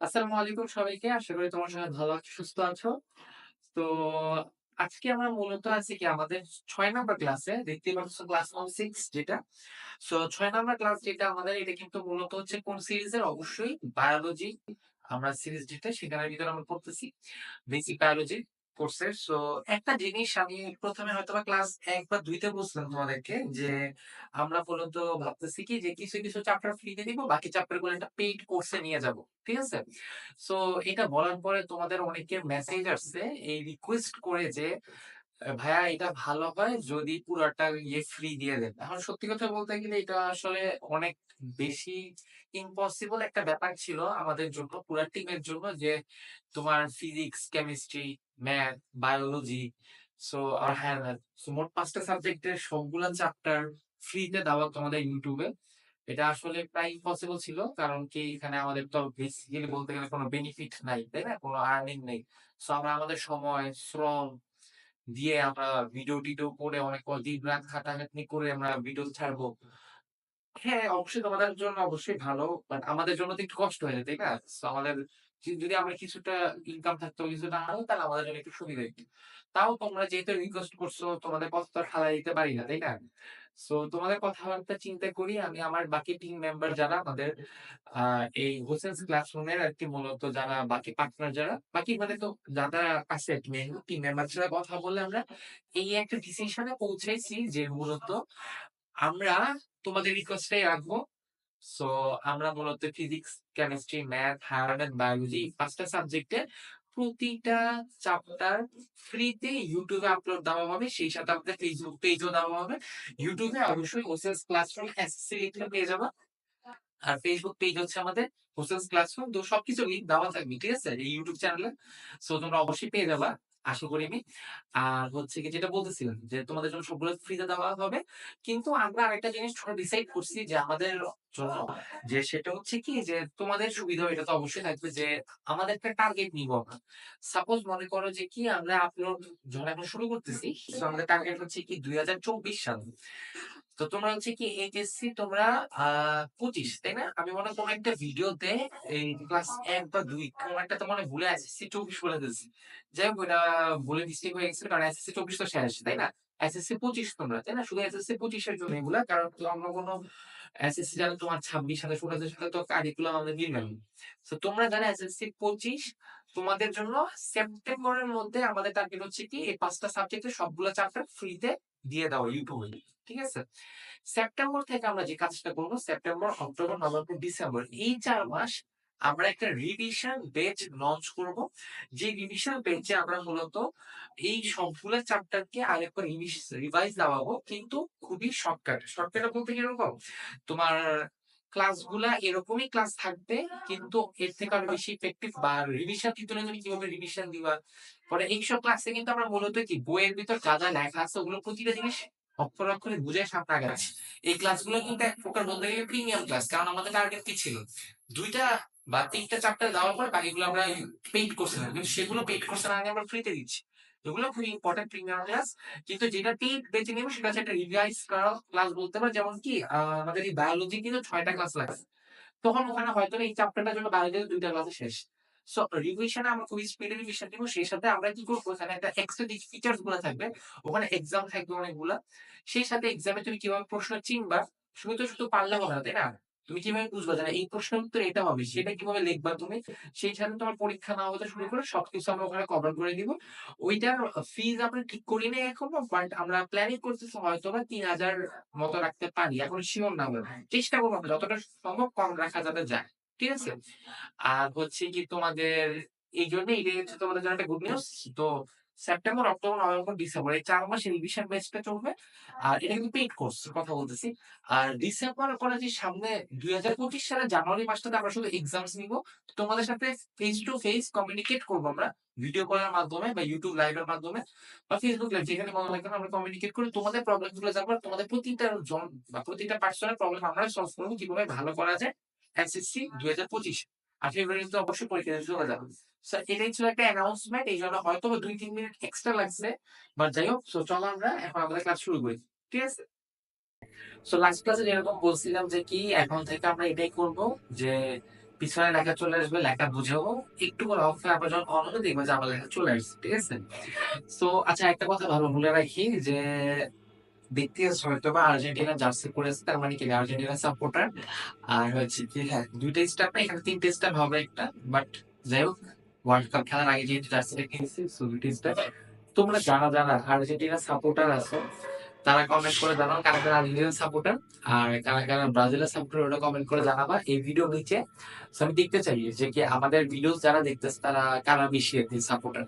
আসসালামু আলাইকুম সবাইকে। আশা করি তোমার সবাই ভালো আছো, সুস্থ আছো। তো আজকে আমরা মূলত আছি কি আমাদের ৬ নাম্বার ক্লাসে। দেখতেই পাচ্ছ ক্লাস নম্বর 6 যেটা। সো ৬ নাম্বার ক্লাস যেটা আমাদের এটা কিন্তু মূলত হচ্ছে কোন সিরিজের? অবশ্যই বায়োলজি আমরা সিরিজ যেটা সেখানের ভিতরে আমরা পড়তেছি। বেসিক বায়োলজি কোর্সের। সো একটা জিনিস আমি ১ম এ হয়তোবা ক্লাস ১ বা ২ তে বলছিলাম তোমাদেরকে যে আমরা মূলত ভাবতেছি কি যে কিছু চ্যাপ্টার ফ্রিতে দিব, বাকি চ্যাপ্টার গুলো একটা পেইড কোর্সে নিয়ে যাব। ঠিক আছে? সো এটা বলার পরে তোমাদের অনেকের মেসেজ আসছে এই রিকোয়েস্ট করে যে ভাইয়া এটা ভালো হয় যদি পুরাটা ফ্রি দিয়ে দেন। এখন সত্যি কথা বলতে গেলে এটা আসলে অনেক বেশি ইম্পসিবল একটা ব্যাপার ছিল আমাদের জন্য, পুরা টিমের জন্য যে তোমার physics, chemistry, math, biology so আর হ্যাঁ, সো মোট ৫ টা সাবজেক্টের সবগুলা চ্যাপ্টার ফ্রিতে দেওয়া তোমাদের ইউটিউবে। এটা আসলে প্রায় ইম্পসিবল ছিল। কারণ কি এখানে আমাদের তো বেসিক্যালি বলতে গেলে কোনো বেনিফিট নাই, তাই না? কোনো আর্নিং নেই। সো আমরা আমাদের সময়, শ্রম দিয়ে আমরা ভিডিও-টিডিও করে অনেক দিন-রাত খাটাখাটনি করে আমরা ভিডিও ছাড়বো। হ্যাঁ, অবশ্যই তোমাদের জন্য অবশ্যই ভালো। বাট আমাদের জন্য তো একটু কষ্ট হয়ে যায়, তাই না? সো আমাদের যদি আমরা কিছুটা ইনকাম থাকতো, কিছুটা আনো তাহলে আমাদের জন্য একটু সুবিধা হইত। তাও তোমরা যেহেতু রিকোয়েস্ট করছো তোমাদের কথা তো আর ফালায় দিতে পারি না, তাই না? সো তোমাদের কথাবার্তা চিন্তা করি আমি আমার বাকি টিম মেম্বার যারা আমাদের আ এই হোসেনস ক্লাসরুমের আরকি মূলত যারা বাকি পার্টনার যারা, বাকি মানে তো যারা আছে টিম মেম্বার সাথে কথা বলে আমরা এই একটা ডিসিশনে পৌঁছেছি যে মূলত আমরা তোমাদের রিকোয়েস্টটাই রাখবো। সো আমরা মূলত physics, chemistry, math, higher math, biology ৫ টা সাবজেক্টের প্রতিটা চ্যাপ্টার ফ্রিতে ইউটিউবে আপলোড দেওয়া হবে। সেই সাথে আমাদের ফেসবুক পেজও দেওয়া হবে। ইউটিউবে অবশ্যই হোসেনস ক্লাসরুম এসএসসি লিখলে পেয়ে যাবা। আর ফেসবুক পেজ হচ্ছে আমাদের হোসেনস ক্লাসরুম। তো সবকিছু লিংক দেওয়া থাকবে। ঠিক আছে? এই ইউটিউব চ্যানেলে। সো তোমরা অবশ্যই পেয়ে যাবা। আশা করি আমি। আর হচ্ছে কি যেটা বলতেছিলাম যে তোমাদের জন্য সবগুলো ফ্রিতে দেওয়া হবে। কিন্তু আমরা আরেকটা জিনিস ডিসাইড করছি যে আমাদের জন্য যে সেটা হচ্ছে কি যে তোমাদের সুবিধা এটা তো অবশ্যই থাকবে যে আমাদের একটা টার্গেট নিব আমরা। সাপোজ মনে করো যে কি আমরা আপলোড যখন এখন শুরু করতেছি, সো আমাদের টার্গেট হচ্ছে কি ২০২৪ সাল। তো তোমরা হচ্ছে কি এইচএসসি তোমরা ২৫ তাই না? আমি মনে হয় কোন একটা ভিডিওতে এই ক্লাস ১ বা ২ কোন একটাতে মনে হয় ভুলে এসএসসি ২৪ বলে দিয়েছি। যাই হোক ওটা ভুলে মিস্টেক হয়ে গেছিল কারণ এসএসসি ২৪ তো শেষ, তাই না? এসএসসি ২৫ তোমরা, তাই না? শুধু এসএসসি ২৫ এর জন্য এগুলা। কারণ তো অন্য কোনো এসএসসি যারা তোমার ২৬ সালে ২৭ সালে তো কারিকুলাম আমাদের মিলবে না। সো তোমরা যারা এসএসসি ২৫ তোমাদের জন্য সেপ্টেম্বরের মধ্যে আমাদের টার্গেট হচ্ছে কি এই ৫ টা সাবজেক্টের সবগুলা চ্যাপ্টার ফ্রিতে দিয়ে দাও ইউটিউবে। ঠিক আছে? সেপ্টেম্বর থেকে আমরা যে কাজটা করব সেপ্টেম্বর, অক্টোবর, নভেম্বর, ডিসেম্বর এই ৪ মাস আমরা একটা রিভিশন বেচ লঞ্চ করব। যে রিভিশন বেচে আমরা মূলত এই সবগুলা চ্যাপ্টারকে আরেকবার রিভাইজ দেওয়াবো কিন্তু খুবই শর্টকাট। শর্টকাটে বলতে কিরকম? তোমার ক্লাসগুলা এরকমই ক্লাস থাকবে কিন্তু এর থেকে আরো বেশি ইফেক্টিভ বা রিভিশন কিন্তু না তুমি কিভাবে রিভিশন দিবা। পরে এইসব ক্লাসে কিন্তু আমরা মূলত কি বইয়ের ভিতর যা লেখা আছে ওগুলো প্রতিটা জিনিস অক্ষরে, অক্ষরে বুঝে সামনে আগাচ্ছি। এই ক্লাসগুলো কিন্তু এক প্রকার বলতে গেলে প্রিমিয়াম ক্লাস। কারণ আমাদের টার্গেট কি ছিল? ২ টা বা ৩ টা চ্যাপ্টার দেওয়ার পর বাকিগুলো আমরা পেইড কোর্সে নেব। কিন্তু সেগুলো পেইড কোর্সে না নিয়ে আমরা ফ্রিতে দিচ্ছি। এগুলো খুবই ইম্পোর্টেন্ট প্রিমিয়াম ক্লাস। কিন্তু যেটা পেইড বেছে নিব সেটা হচ্ছে একটা রিভাইজ করা ক্লাস বলতে পারো। যেমন কি আমাদের এই বায়োলজি কিন্তু ৬ টা ক্লাস লাগছে। তখন ওখানে হয়তো এই চ্যাপ্টারটার জন্য বায়োলজির ২ টা ক্লাসে শেষ। সো রিভিশনে আমরা খুবই স্পিডে রিভিশন দিব। সেই সাথে আমরা কি করব এখানে একটা এক্সট্রা যে ফিচারস গুলা থাকবে, ওখানে এক্সাম থাকবে অনেকগুলা। সেই সাথে এক্সামে তুমি কিভাবে প্রশ্ন চিনবা, শুধু পারলে হবে না, তাই না? তুমি কিভাবে বুঝবা যে না এই প্রশ্নের উত্তর এটা হবে, সেটা কিভাবে লিখবা তুমি? সেই সাথে তোমার পরীক্ষা নেওয়া হতে শুরু করে সবকিছু আমরা ওখানে কভার করে দিব। ওইটার ফিজ আমরা ঠিক করি নাই এখনো। বাট আমরা প্ল্যানিং করতেছি হয়তোবা ৩,০০০ মতো রাখতে পারি। এখন সিওর না আমরা। চেষ্টা করব আমরা যতটা সম্ভব কম রাখা যাতে যায়। ঠিক আছে? আর হচ্ছে কি তোমাদের এইজন্য এটাই হচ্ছে তোমাদের জন্য একটা গুড নিউজ। তো সেপ্টেম্বর, অক্টোবর, নভেম্বর, ডিসেম্বর এই ৪ মাসে রিভিশন ব্যাচটা চলবে। আর এটা কিন্তু পেইড কোর্স কথা বলতেছি। আর ডিসেম্বরের পরে যে সামনে ২০২৫ সালের জানুয়ারি মাসটাতে আমরা শুধু এক্সামস নিব। তোমাদের সাথে ফেস টু ফেস কমিউনিকেট করব আমরা। ভিডিও কলের মাধ্যমে বা YouTube লাইভের মাধ্যমে বা Facebook লাইভ যেখানে মনে হয় আমরা কমিউনিকেট করে তোমাদের প্রবলেম গুলো জানবো। তোমাদের প্রতিটা জন বা প্রতিটা পার্সনের প্রবলেম আমরা সলভ করব কিভাবে ভালো করা যায় এসএসসি ২০২৫ আর ফেব্রুয়ারিতে অবশ্যই পরীক্ষা দিতে চলে যাবে। সো এটাই ছিল একটা অ্যানাউন্সমেন্ট। এইজন্য হয়তোবা ২-৩ মিনিট এক্সট্রা লাগছে। বাট যাই হোক সো চলো আমরা এখন আমাদের ক্লাস শুরু করি। ঠিক আছে? সো লাস্ট ক্লাসে যেরকম বলছিলাম যে কি এখন থেকে আমরা এটাই করব যে পিছনে লেখা চলে আসবে, লেখা বুঝাবো, একটু করে অফ আবার যখন অন হবে দেখবে যে আমার লেখা চলে আসছে, ঠিক আছে? তো আচ্ছা, একটা কথা ভালো বলে রাখি যে দেখতে হয়তো বা আর্জেন্টিনা জার্সি পরেছে, তার মানে কি আর্জেন্টিনা সাপোর্টার। আর হচ্ছে কি, হ্যাঁ, দুইটা স্টাফ না, এখানে তিনটে স্টাফ হবে একটা, বাট যাই হোক, ওয়ার্ল্ড কাপ খেলার আগে যেহেতু জার্সিটা কিনছি, সো দুইটা স্টাফ। তোমরা যারা যারা আর্জেন্টিনা সাপোর্টার আছো তারা কমেন্ট করে জানাও কারা কারা আর্জেন্টিনা সাপোর্টার, আর কারা কারা ব্রাজিলের সাপোর্টার, ওটা কমেন্ট করে জানাবা এই ভিডিও নিচে। So আমি দেখতে চাই যে কি আমাদের ভিডিও যারা দেখতেছে তারা কারা বেশি সাপোর্টার,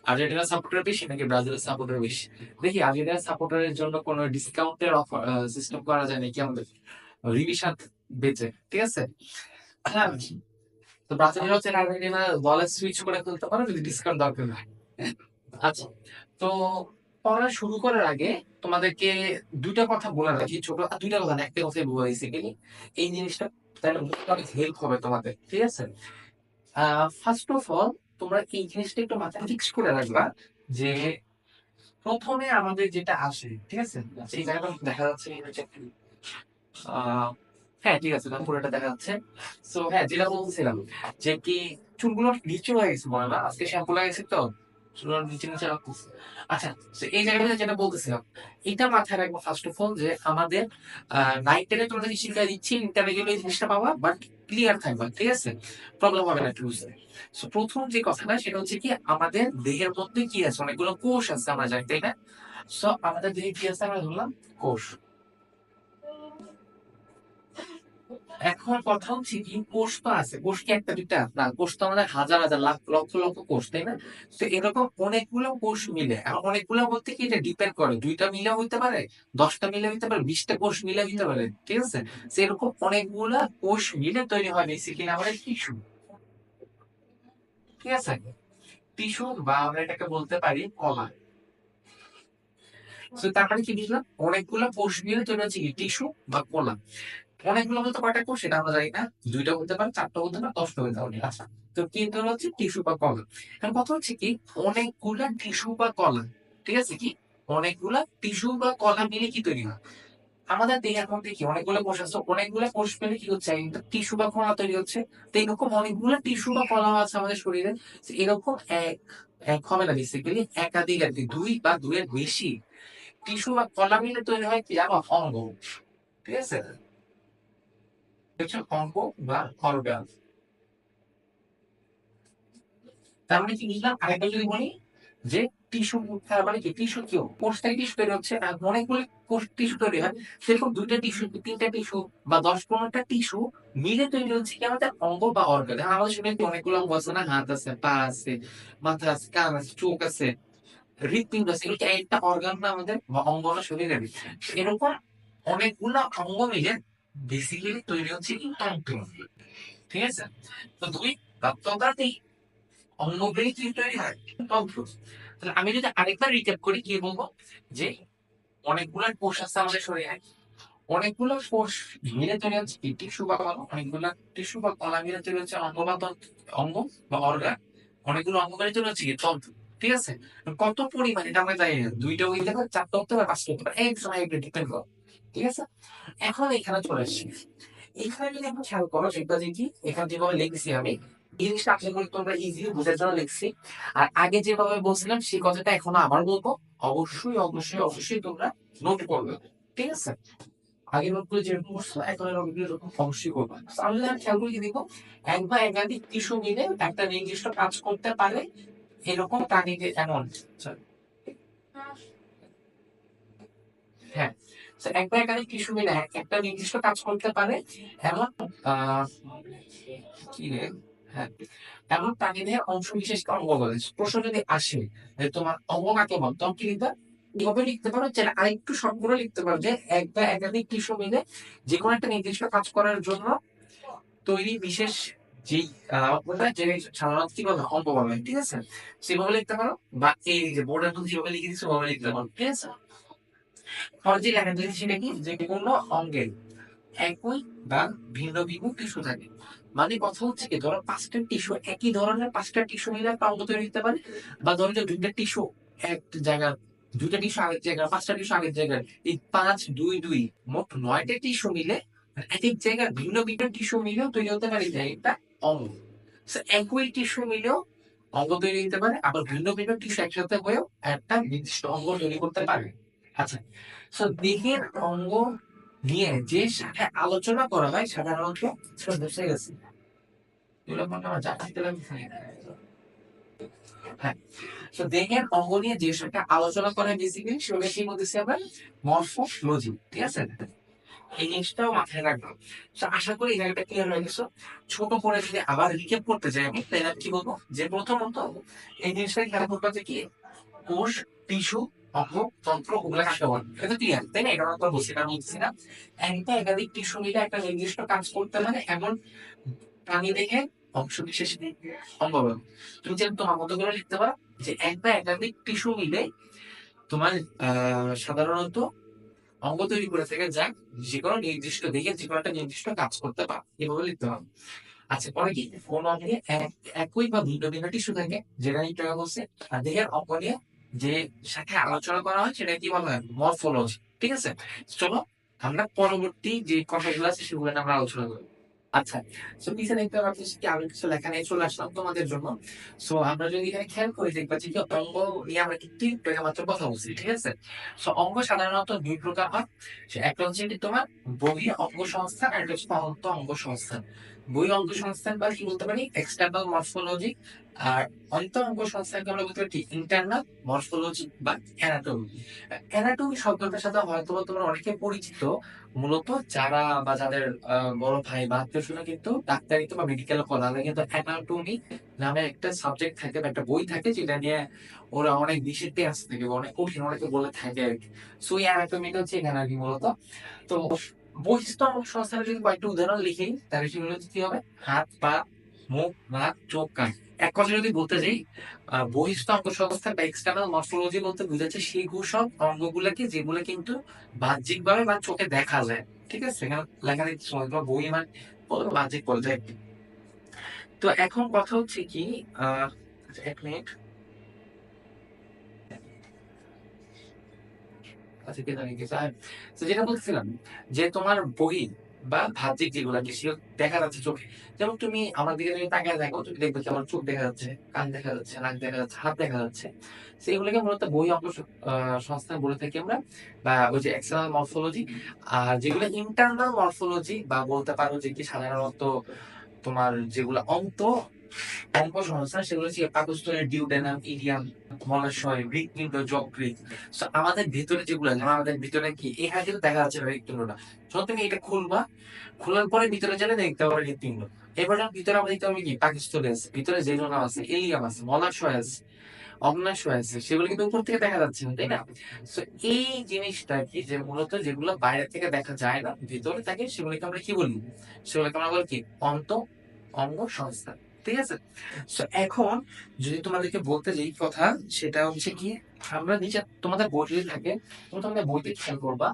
আর্জেন্টিনা সাপোর্টার বেশি নাকি ব্রাজিলের সাপোর্টার বেশি। দেখি আর্জেন্টিনা সাপোর্টারের জন্য কোনো ডিসকাউন্টের অফার সিস্টেম করা যায় নাকি আমাদের রিভিশন বেঁচে, ঠিক আছে? হ্যাঁ, তো ব্রাজিল হচ্ছে আর্জেন্টিনা দলে সুইচ করে ফেলতে পারো যদি ডিসকাউন্ট দরকার হয়। আচ্ছা, তো পড়া শুরু করার আগে তোমাদেরকে দুইটা কথা বলে রাখি, ছোট দুইটা কথা না, একটা কথাই বলে বেসিক্যালি এই জিনিসটা তাহলে অনেক হেল্প হবে তোমাদের, ঠিক আছে? ফার্স্ট অফ অল তোমরা এই জিনিসটা একটু মাথায় ফিক্স করে রাখবা যে প্রথমে আমাদের যেটা আসে, ঠিক আছে? এই জায়গাটা দেখা যাচ্ছে হ্যাঁ, ঠিক আছে, পুরোটা দেখা যাচ্ছে। সো হ্যাঁ, যেটা বলছিলাম যে কি চুলগুলো নিচু হয়ে গেছে মনে হয় না, আজকে শ্যাম্পু লাগাইছি তো চুলগুলো নিচে নিচে রাখতেছে। আচ্ছা, তো এই জায়গাটা যেটা বলতেছিলাম, এটা মাথায় রাখবো ফার্স্ট অফ অল যে আমাদের নাইট টেনে তোমাদেরকে শিক্ষা দিচ্ছি, ইন্টারভিউ এই জিনিসটা পাবা, বাট ক্লিয়ার থাকবা, ঠিক আছে? প্রবলেম হবে না একটু বুঝতে। সো প্রথম যে কথাটা সেটা হচ্ছে কি আমাদের দেহের মধ্যে কি আছে, অনেকগুলো কোষ আছে আমরা জানি, তাই না? সো আমাদের দেহে কি আছে আমরা ধরলাম কোষ। এখন কথা হচ্ছে কি কোষ তো আছে, কোষ কি একটা দুইটা না, কোষ তো আমাদের হাজার হাজার লাখ লক্ষ লক্ষ কোষ, তাই না? তো এরকম অনেকগুলো কোষ মিলে, এখন অনেকগুলো বলতে কি এটা ডিপেন্ড করে, দুইটা মিলে হইতে পারে, 10টা মিলে হইতে পারে, 20টা কোষ মিলে হইতে পারে, ঠিক আছে? সেরকম অনেকগুলা কোষ মিলে তৈরি হয় বেসিক্যালি আমাদের টিস্যু, ঠিক আছে? টিস্যু বা আমরা এটাকে বলতে পারি কলা। তো তার মানে কি বুঝলাম, অনেকগুলো কোষ মিলে তৈরি হচ্ছে টিস্যু বা কলা। অনেকগুলো বলতে কয়টা কোষ সেটা আমরা জানি না, দুইটা হতে পারে, চারটা হতে পারে, 10টা হতে পারে। আচ্ছা, তো কিন্তু হচ্ছে টিস্যু বা কলা। এখন কথা হচ্ছে কি অনেকগুলা টিস্যু বা কলা, ঠিক আছে? কি অনেকগুলা টিস্যু বা কলা মিলে কি তৈরি হয় আমাদের দেহের মধ্যে, কি অনেকগুলো কোষ আছে, অনেকগুলো কোষ মিলে কি হচ্ছে একটা টিস্যু বা কলা তৈরি হচ্ছে। তো এরকম অনেকগুলো টিস্যু বা কলা আছে আমাদের শরীরে। তো এরকম এক এক হবে না, বেসিক্যালি একাধিক আর কি, দুই বা দুইয়ের বেশি টিস্যু বা কলা মিলে তৈরি হয় কি আমার অঙ্গ, ঠিক আছে? হচ্ছে অঙ্গ বা অর্গান। তার মানে কি বুঝলাম, আরেকটা যদি বলি যে টিস্যু, তার মানে কি টিস্যু কি কোষ থেকে টিস্যু তৈরি হচ্ছে, আর অনেকগুলো কোষ টিস্যু তৈরি হয়, সেরকম দুইটা টিস্যু, তিনটা টিস্যু বা 10-15টা টিস্যু মিলে তৈরি হচ্ছে কি আমাদের অঙ্গ বা অর্গান। আমাদের শরীরে কি অনেকগুলো অঙ্গ আছে না, হাত আছে, পা আছে, মাথা আছে, কান আছে, চোখ আছে, হৃৎপিণ্ড আছে, এটা একটা অর্গান না আমাদের বা অঙ্গ না শরীরের। এরকম অনেকগুলো অঙ্গ মিলে বেসিক্যালি তৈরি হচ্ছে কি তন্তু, ঠিক আছে? তো দুই বা তন্ত্রাতেই অঙ্গগুলি কি তৈরি হয় তন্ত্র। তাহলে আমি যদি আরেকবার রিক্যাপ করি কি বলবো, যে অনেকগুলো কোষ আছে আমাদের শরীরে, অনেকগুলো কোষ মিলে তৈরি হচ্ছে কি টিস্যু বা কলা, অনেকগুলো টিস্যু বা কলা মিলে তৈরি হচ্ছে অঙ্গ বা অঙ্গ বা অর্গান, অনেকগুলো অঙ্গ মিলে তৈরি হচ্ছে কি তন্ত্র, ঠিক আছে? কত পরিমাণ এটা আমরা জানি না, দুইটা হইতে পারে, চারটা হতে পারে, পাঁচটা হতে পারে, এক সময় ডিপেন্ড করে, ঠিক আছে? এখন এখানে চলে আসছি, এখানে যদি আমরা খেয়াল করো সেটা যে কি এখানে যেভাবে লিখছি আমি, এই জিনিসটা আশা করি তোমরা ইজিলি বোঝার জন্য লিখছি। আর আগে যেভাবে বলছিলাম সেই কথাটা এখনো আবার বলবো, অবশ্যই অবশ্যই অবশ্যই তোমরা নোট করবে, ঠিক আছে? আগের নোটগুলো যেরকম করছো এখন নোটগুলো এরকম অবশ্যই করবে। আমি যদি খেয়াল করে দিব, এক বা একাধিক টিস্যু মিলে একটা নির্দিষ্ট কাজ করতে পারে, এরকম প্রাণীদের এমন, হ্যাঁ, তো এক বা একাধিক টিস্যু মিলে একটা নির্দিষ্ট কাজ করতে পারে এমন আহ কি রে, হ্যাঁ, এমন প্রাণীদের অংশ বিশেষকে অঙ্গ বলে। প্রশ্ন যদি আসে যে তোমার অঙ্গ কাকে বল, তখন কি লিখবা, এভাবে লিখতে পারো, যে আরেকটু শর্ট করে লিখতে পারো যে এক বা একাধিক টিস্যু মিলে যে কোনো একটা নির্দিষ্ট কাজ করার জন্য তৈরি বিশেষ যেই ওটা যে সাধারণত কি বলে অঙ্গ বলে, ঠিক আছে? সেভাবে লিখতে পারো, বা এই যে বোর্ডের মধ্যে যেভাবে লিখে দিচ্ছে ওভাবে লিখতে পারো, ঠিক আছে? আর যে লেখা দিয়েছে সেটা কি, যে কোনো অঙ্গের একই বা ভিন্ন ভিন্ন টিস্যু থাকে। মানে কথা হচ্ছে কি ধরো পাঁচটা টিস্যু, একই ধরনের পাঁচটা টিস্যু মিলে একটা অঙ্গ তৈরি হতে পারে, বা ধরো যে দুইটা টিস্যু এক জায়গার, দুইটা টিস্যু আরেক জায়গার, পাঁচটা টিস্যু আরেক জায়গার, এই 5 2 2 মোট 9টা টিস্যু মিলে এক এক জায়গায় ভিন্ন ভিন্ন টিস্যু মিলেও তৈরি হতে পারে যে একটা অঙ্গ। So, একই টিস্যু মিলেও অঙ্গ তৈরি হতে পারে, আবার ভিন্ন ভিন্ন টিস্যু একসাথে হয়েও একটা নির্দিষ্ট অঙ্গ তৈরি করতে পারে। আচ্ছা, সো দেহের অঙ্গ নিয়ে যে শাখায় আলোচনা করা হয় সাধারণত বসে গেছে এগুলো মনে হয় জানতে লাগছে। হ্যাঁ, তো দেহের অঙ্গ নিয়ে যে শাখায় আলোচনা করা হয় বেসিক্যালি সেগুলো কি বলতেছি আমরা মরফোলজি, ঠিক আছে? এই জিনিসটাও মাথায় রাখবো। তো আশা করি এই জায়গাটা ক্লিয়ার হয়ে গেছে। ছোট করে যদি আবার রিক্যাপ করতে যাই আমি, তাহলে আমি কি বলবো যে প্রথমত এই জিনিসটা খেয়াল করতে হচ্ছে কি কোষ, টিস্যু, অঙ্গ, তন্ত্র ওগুলা কাকে বলে? এটা ক্লিয়ার, তাই না? এটা আমরা তো বলছি, এটা বলছি না। একটা একাধিক টিস্যু মিলে একটা নির্দিষ্ট কাজ করতে পারে এমন প্রাণী দেখে অংশ বিশেষ অঙ্গ বলে। তুমি যেন তোমার মতো করে লিখতে পারো যে একটা একাধিক টিস্যু মিলে তোমার সাধারণত অঙ্গ তৈরি করে থাকে যা যেকোনো নির্দিষ্ট দেখে যেকোনো একটা নির্দিষ্ট কাজ করতে পারে, এভাবে লিখতে হবে। আচ্ছা, পরে কি কোন অঙ্গে একই বা ভিন্ন ভিন্ন টিস্যু থাকে যেটা নিয়ে টাকা বলছে, আর দেহের অঙ্গ নিয়ে যে শাখায় আলোচনা করা হয় সেটা কি বলা হয় মরফোলজি, ঠিক আছে? চলো আমরা পরবর্তী যে কথাগুলো আছে সেগুলো নিয়ে আমরা আলোচনা করি। আচ্ছা, সো পিছনে দেখতে পাচ্ছিস কি আমি কিছু লেখা নিয়ে চলে আসলাম তোমাদের জন্য। সো আমরা যদি এখানে খেয়াল করি দেখবা যে কি অঙ্গ নিয়ে আমরা কিন্তু একটু আগে মাত্র কথা বলছি, ঠিক আছে? সো অঙ্গ সাধারণত দুই প্রকার হয়। একটা হচ্ছে কি তোমার বহি অঙ্গ সংস্থান আর একটা হচ্ছে অন্ত অঙ্গ সংস্থান। বহি অঙ্গ সংস্থান বা কি বলতে পারি এক্সটার্নাল মরফোলজি, আর অন্ত অঙ্গ সংস্থানকে আমরা বলতে পারি ইন্টারনাল মরফোলজি বা অ্যানাটমি। অ্যানাটমি শব্দটার সাথে হয়তো তোমরা অনেকে পরিচিত, মূলত যারা বা যাদের বড় ভাই বা আত্মীয় স্বজন কিন্তু ডাক্তারিতে বা মেডিকেলে পড়া হয় কিন্তু অ্যানাটমি নামে একটা সাবজেক্ট থাকে বা একটা বই থাকে যেটা নিয়ে ওরা অনেক বেশি টেন্স থাকে বা অনেক কঠিন অনেকে বলে থাকে আর কি। সো এই অ্যানাটমিটা হচ্ছে এখানে আর কি মূলত। তো বৈশিষ্ট্য অঙ্গ সংস্থানের যদি কয়েকটা উদাহরণ লিখি তাহলে সেগুলো হচ্ছে কি হবে হাত, পা, মুখ, নাক, চোখ, কান। এক কথা যদি বলতে যাই বহিস্থ অঙ্গ সংস্থান বা এক্সটার্নাল মরফোলজি বলতে বোঝাচ্ছে সেই সব অঙ্গগুলাকে যেগুলো কিন্তু বাহ্যিক ভাবে বা চোখে দেখা যায়, ঠিক আছে? এখানে লেখা দিতে সময় বা বই মানে বাহ্যিক পর্যায়ে। তো এখন কথা হচ্ছে কি আচ্ছা, এক মিনিট। আচ্ছা, কে জানি কিছু তো যেটা বলছিলাম যে তোমার বহি বা বাহ্যিক যেগুলো সেগুলো দেখা যাচ্ছে চোখে। যেমন তুমি আমার দিকে যদি তাকিয়ে দেখো তুমি দেখবে যে আমার চোখ দেখা যাচ্ছে, কান দেখা যাচ্ছে, নাক দেখা যাচ্ছে, হাত দেখা যাচ্ছে। সেগুলোকে মূলত বহি অঙ্গ সংস্থান বলে থাকি আমরা, বা ওই যে এক্সটার্নাল মরফোলজি। আর যেগুলো ইন্টারনাল মরফোলজি বা বলতে পারো যে কি সাধারণত তোমার যেগুলো অঙ্ক সংস্থান সেগুলো হচ্ছে পাকস্থলীর ডিউডেনাম, ইলিয়াম, মলাশয়, হৃৎপিণ্ড, যকৃৎ। So, আমাদের ভিতরে যেগুলো যেমন আমাদের ভিতরে কি এখানে কিন্তু দেখা যাচ্ছে না হৃৎপিণ্ডটা। যখন তুমি এটা খুলবা, খোলার পরে ভিতরে গেলে দেখতে পাবে হৃৎপিণ্ড। এবার যখন ভিতরে আমরা দেখতে পাবো কি পাকস্থলী আছে, ভিতরে জেজুনাম আছে, ইলিয়াম আছে, মলাশয় আছে, অগ্ন্যাশয় আছে, সেগুলো কিন্তু উপর থেকে দেখা যাচ্ছে না, তাই না? তো এই জিনিসটা কি যে মূলত যেগুলো বাইরে থেকে দেখা যায় না ভিতরে থাকে সেগুলোকে আমরা কি বলি? সেগুলোকে আমরা বলি কি অন্ত অঙ্গ সংস্থা, ঠিক আছে? So, এখন যদি তোমাদেরকে বলতে যে কথা সেটা হচ্ছে কি আমরা নিচে তোমাদের বই যদি থাকে তুমি তোমাদের বইতে খেয়াল করবা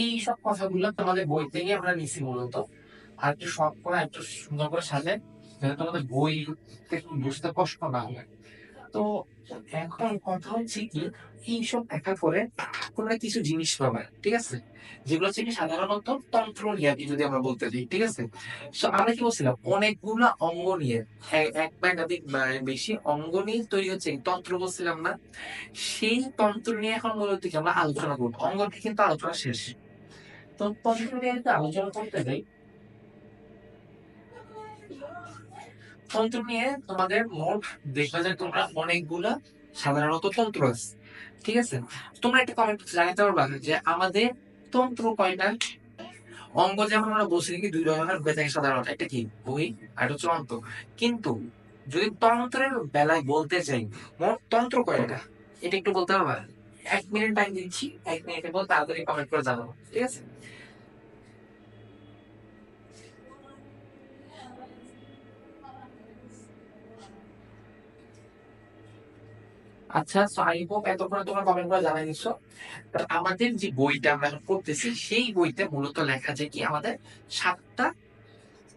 এই সব কথাগুলো তোমাদের বই থেকে আমরা নিছি মূলত। আর একটু শর্ট করে একটু সুন্দর করে সাজে যাতে তোমাদের বই বুঝতে কষ্ট না হয়। তো এখন কথা হচ্ছে কি এইসব দেখার পরে তোমরা কিছু জিনিস পাবে, ঠিক আছে? যেগুলো হচ্ছে কি সাধারণত তন্ত্র নিয়ে আর কি যদি আমরা বলতে যাই, ঠিক আছে? তো আমরা কি বলছিলাম অনেকগুলা অঙ্গ নিয়ে এক বা একাধিক বা বেশি অঙ্গ নিয়ে তৈরি হচ্ছে তন্ত্র বলছিলাম না? সেই তন্ত্র নিয়ে এখন মূলত কি আমরা আলোচনা করবো, অঙ্গটি কিন্তু আলোচনা শেষ। তো তন্ত্র নিয়ে যদি আলোচনা করতে যাই, তন্ত্র নিয়ে তোমাদের মোট দেখবা যে তোমরা অনেকগুলা সাধারণত তন্ত্র আছে, ঠিক আছে? তোমরা একটা কমেন্ট জানাতে পারবা যে আমাদের তন্ত্র কয়টা? অঙ্গ যেমন আমরা বলছি কি দুই ধরনের হয়ে থাকে সাধারণত, একটা কি বহি আর একটা হচ্ছে অন্ত। কিন্তু যদি তন্ত্রের বেলায় বলতে চাই মোট তন্ত্র কয়টা এটা একটু বলতে পারবা? 1 মিনিট টাইম দিচ্ছি, 1 মিনিটের মধ্যে তাড়াতাড়ি কমেন্ট করে জানাবো, ঠিক আছে? আচ্ছা, সো আই হোপ এতক্ষণে তোমরা কমেন্ট করে জানাই দিচ্ছ। তা আমাদের যে বইটা আমরা এখন পড়তেছি সেই বইতে মূলত লেখা যায় কি আমাদের 7টা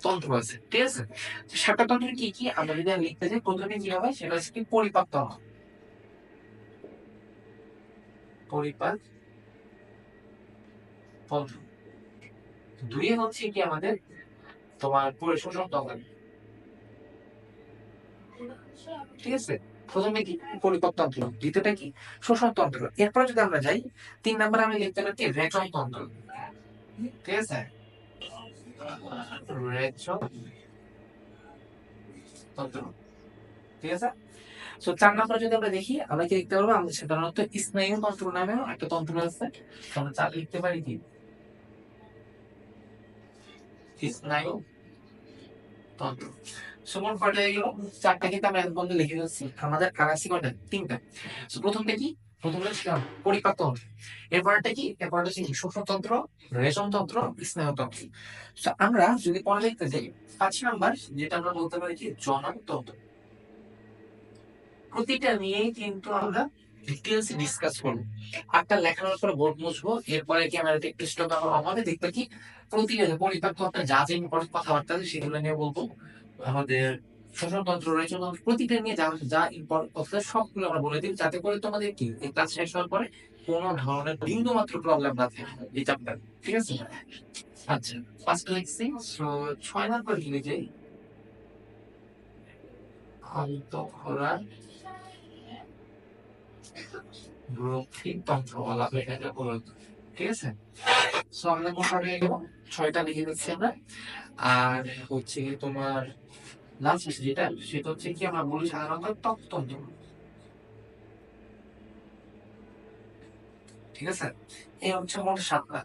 তন্ত্র আছে, ঠিক আছে? তো 7টা তন্ত্র কি কি আমরা যদি লিখতে যাই প্রথমে কি হবে সেটা হচ্ছে কি পরিপাক তন্ত্র। পরিপাক তন্ত্র, দুইয়ে হচ্ছে কি আমাদের তোমার পরিশোষণ তন্ত্র, ঠিক আছে। প্রথমে কি পরিপকতন্ত্র, দ্বিতীয়টা কি শোষণতন্ত্র। এরপরে যদি আমরা যাই 3 নম্বরে আমি লিখতে পারি রেচন তন্ত্র, ঠিক আছে, রেচন তন্ত্র, ঠিক আছে। তো 4 নম্বরে যদি আমরা দেখি আমরা কি লিখতে পারবো, আমাদের সাধারণত স্নায়ু তন্ত্র নামেও একটা তন্ত্র আছে, আমরা 4 লিখতে পারি কি স্নায়ু তন্ত্র। সমান কয়টা হয়ে গেল, 4টা কিন্তু আমরা এক বন্ধে লিখে ফেলছি, আমাদের আর আছে কয়টা, 3টা। তো প্রথমটা কি, প্রথমটা ছিল পরিপাকতন্ত্র, এরপরটা কি, এরপরটা ছিল শোষণতন্ত্র, রেচনতন্ত্র, স্নায়ুতন্ত্র। তো আমরা যদি পরে লিখতে যাই 5 নাম্বার, যেটা আমরা বলতে পারি কি জননতন্ত্র, প্রতিটা নিয়েই কিন্তু আমরা ডিটেইলসে ডিসকাস করবো। একটা লেখানোর পরে বোর্ড মুছবো, এরপরে ক্যামেরাতে একটু স্টপ আমাদের দেখবে কি প্রতিটা পরিপাকতন্ত্র যা যা ইম্পর্টেন্ট কথাবার্তা আছে সেগুলো নিয়ে বলবো। আমাদের শ্বসনতন্ত্র, রেচনতন্ত্র, প্রতিটা নিয়ে যা যা ইম্পর্টেন্ট কথা সবগুলো আমরা বলে দিই, যাতে করে তোমাদের কি এই ক্লাস শেষ হওয়ার পরে কোনো ধরনের বিন্দু মাত্র প্রবলেম না থাকে এই চ্যাপ্টার, ঠিক আছে। আচ্ছা, 5টা লিখছি। সো 6 নাম্বার লিখে আন্তঃখোরাক গ্রন্থিতন্ত্র বলা হয় এটাকে বলে, ঠিক আছে। সো আমরা কোনটা হয়ে গেল, 6টা লিখে দিচ্ছি আমরা। আর হচ্ছে কি তোমার লাস্ট যেটা, সেটা হচ্ছে কি আমরা বলি সাধারণত ত্বকতন্ত্র, ঠিক আছে। এই হচ্ছে মোট 7টা।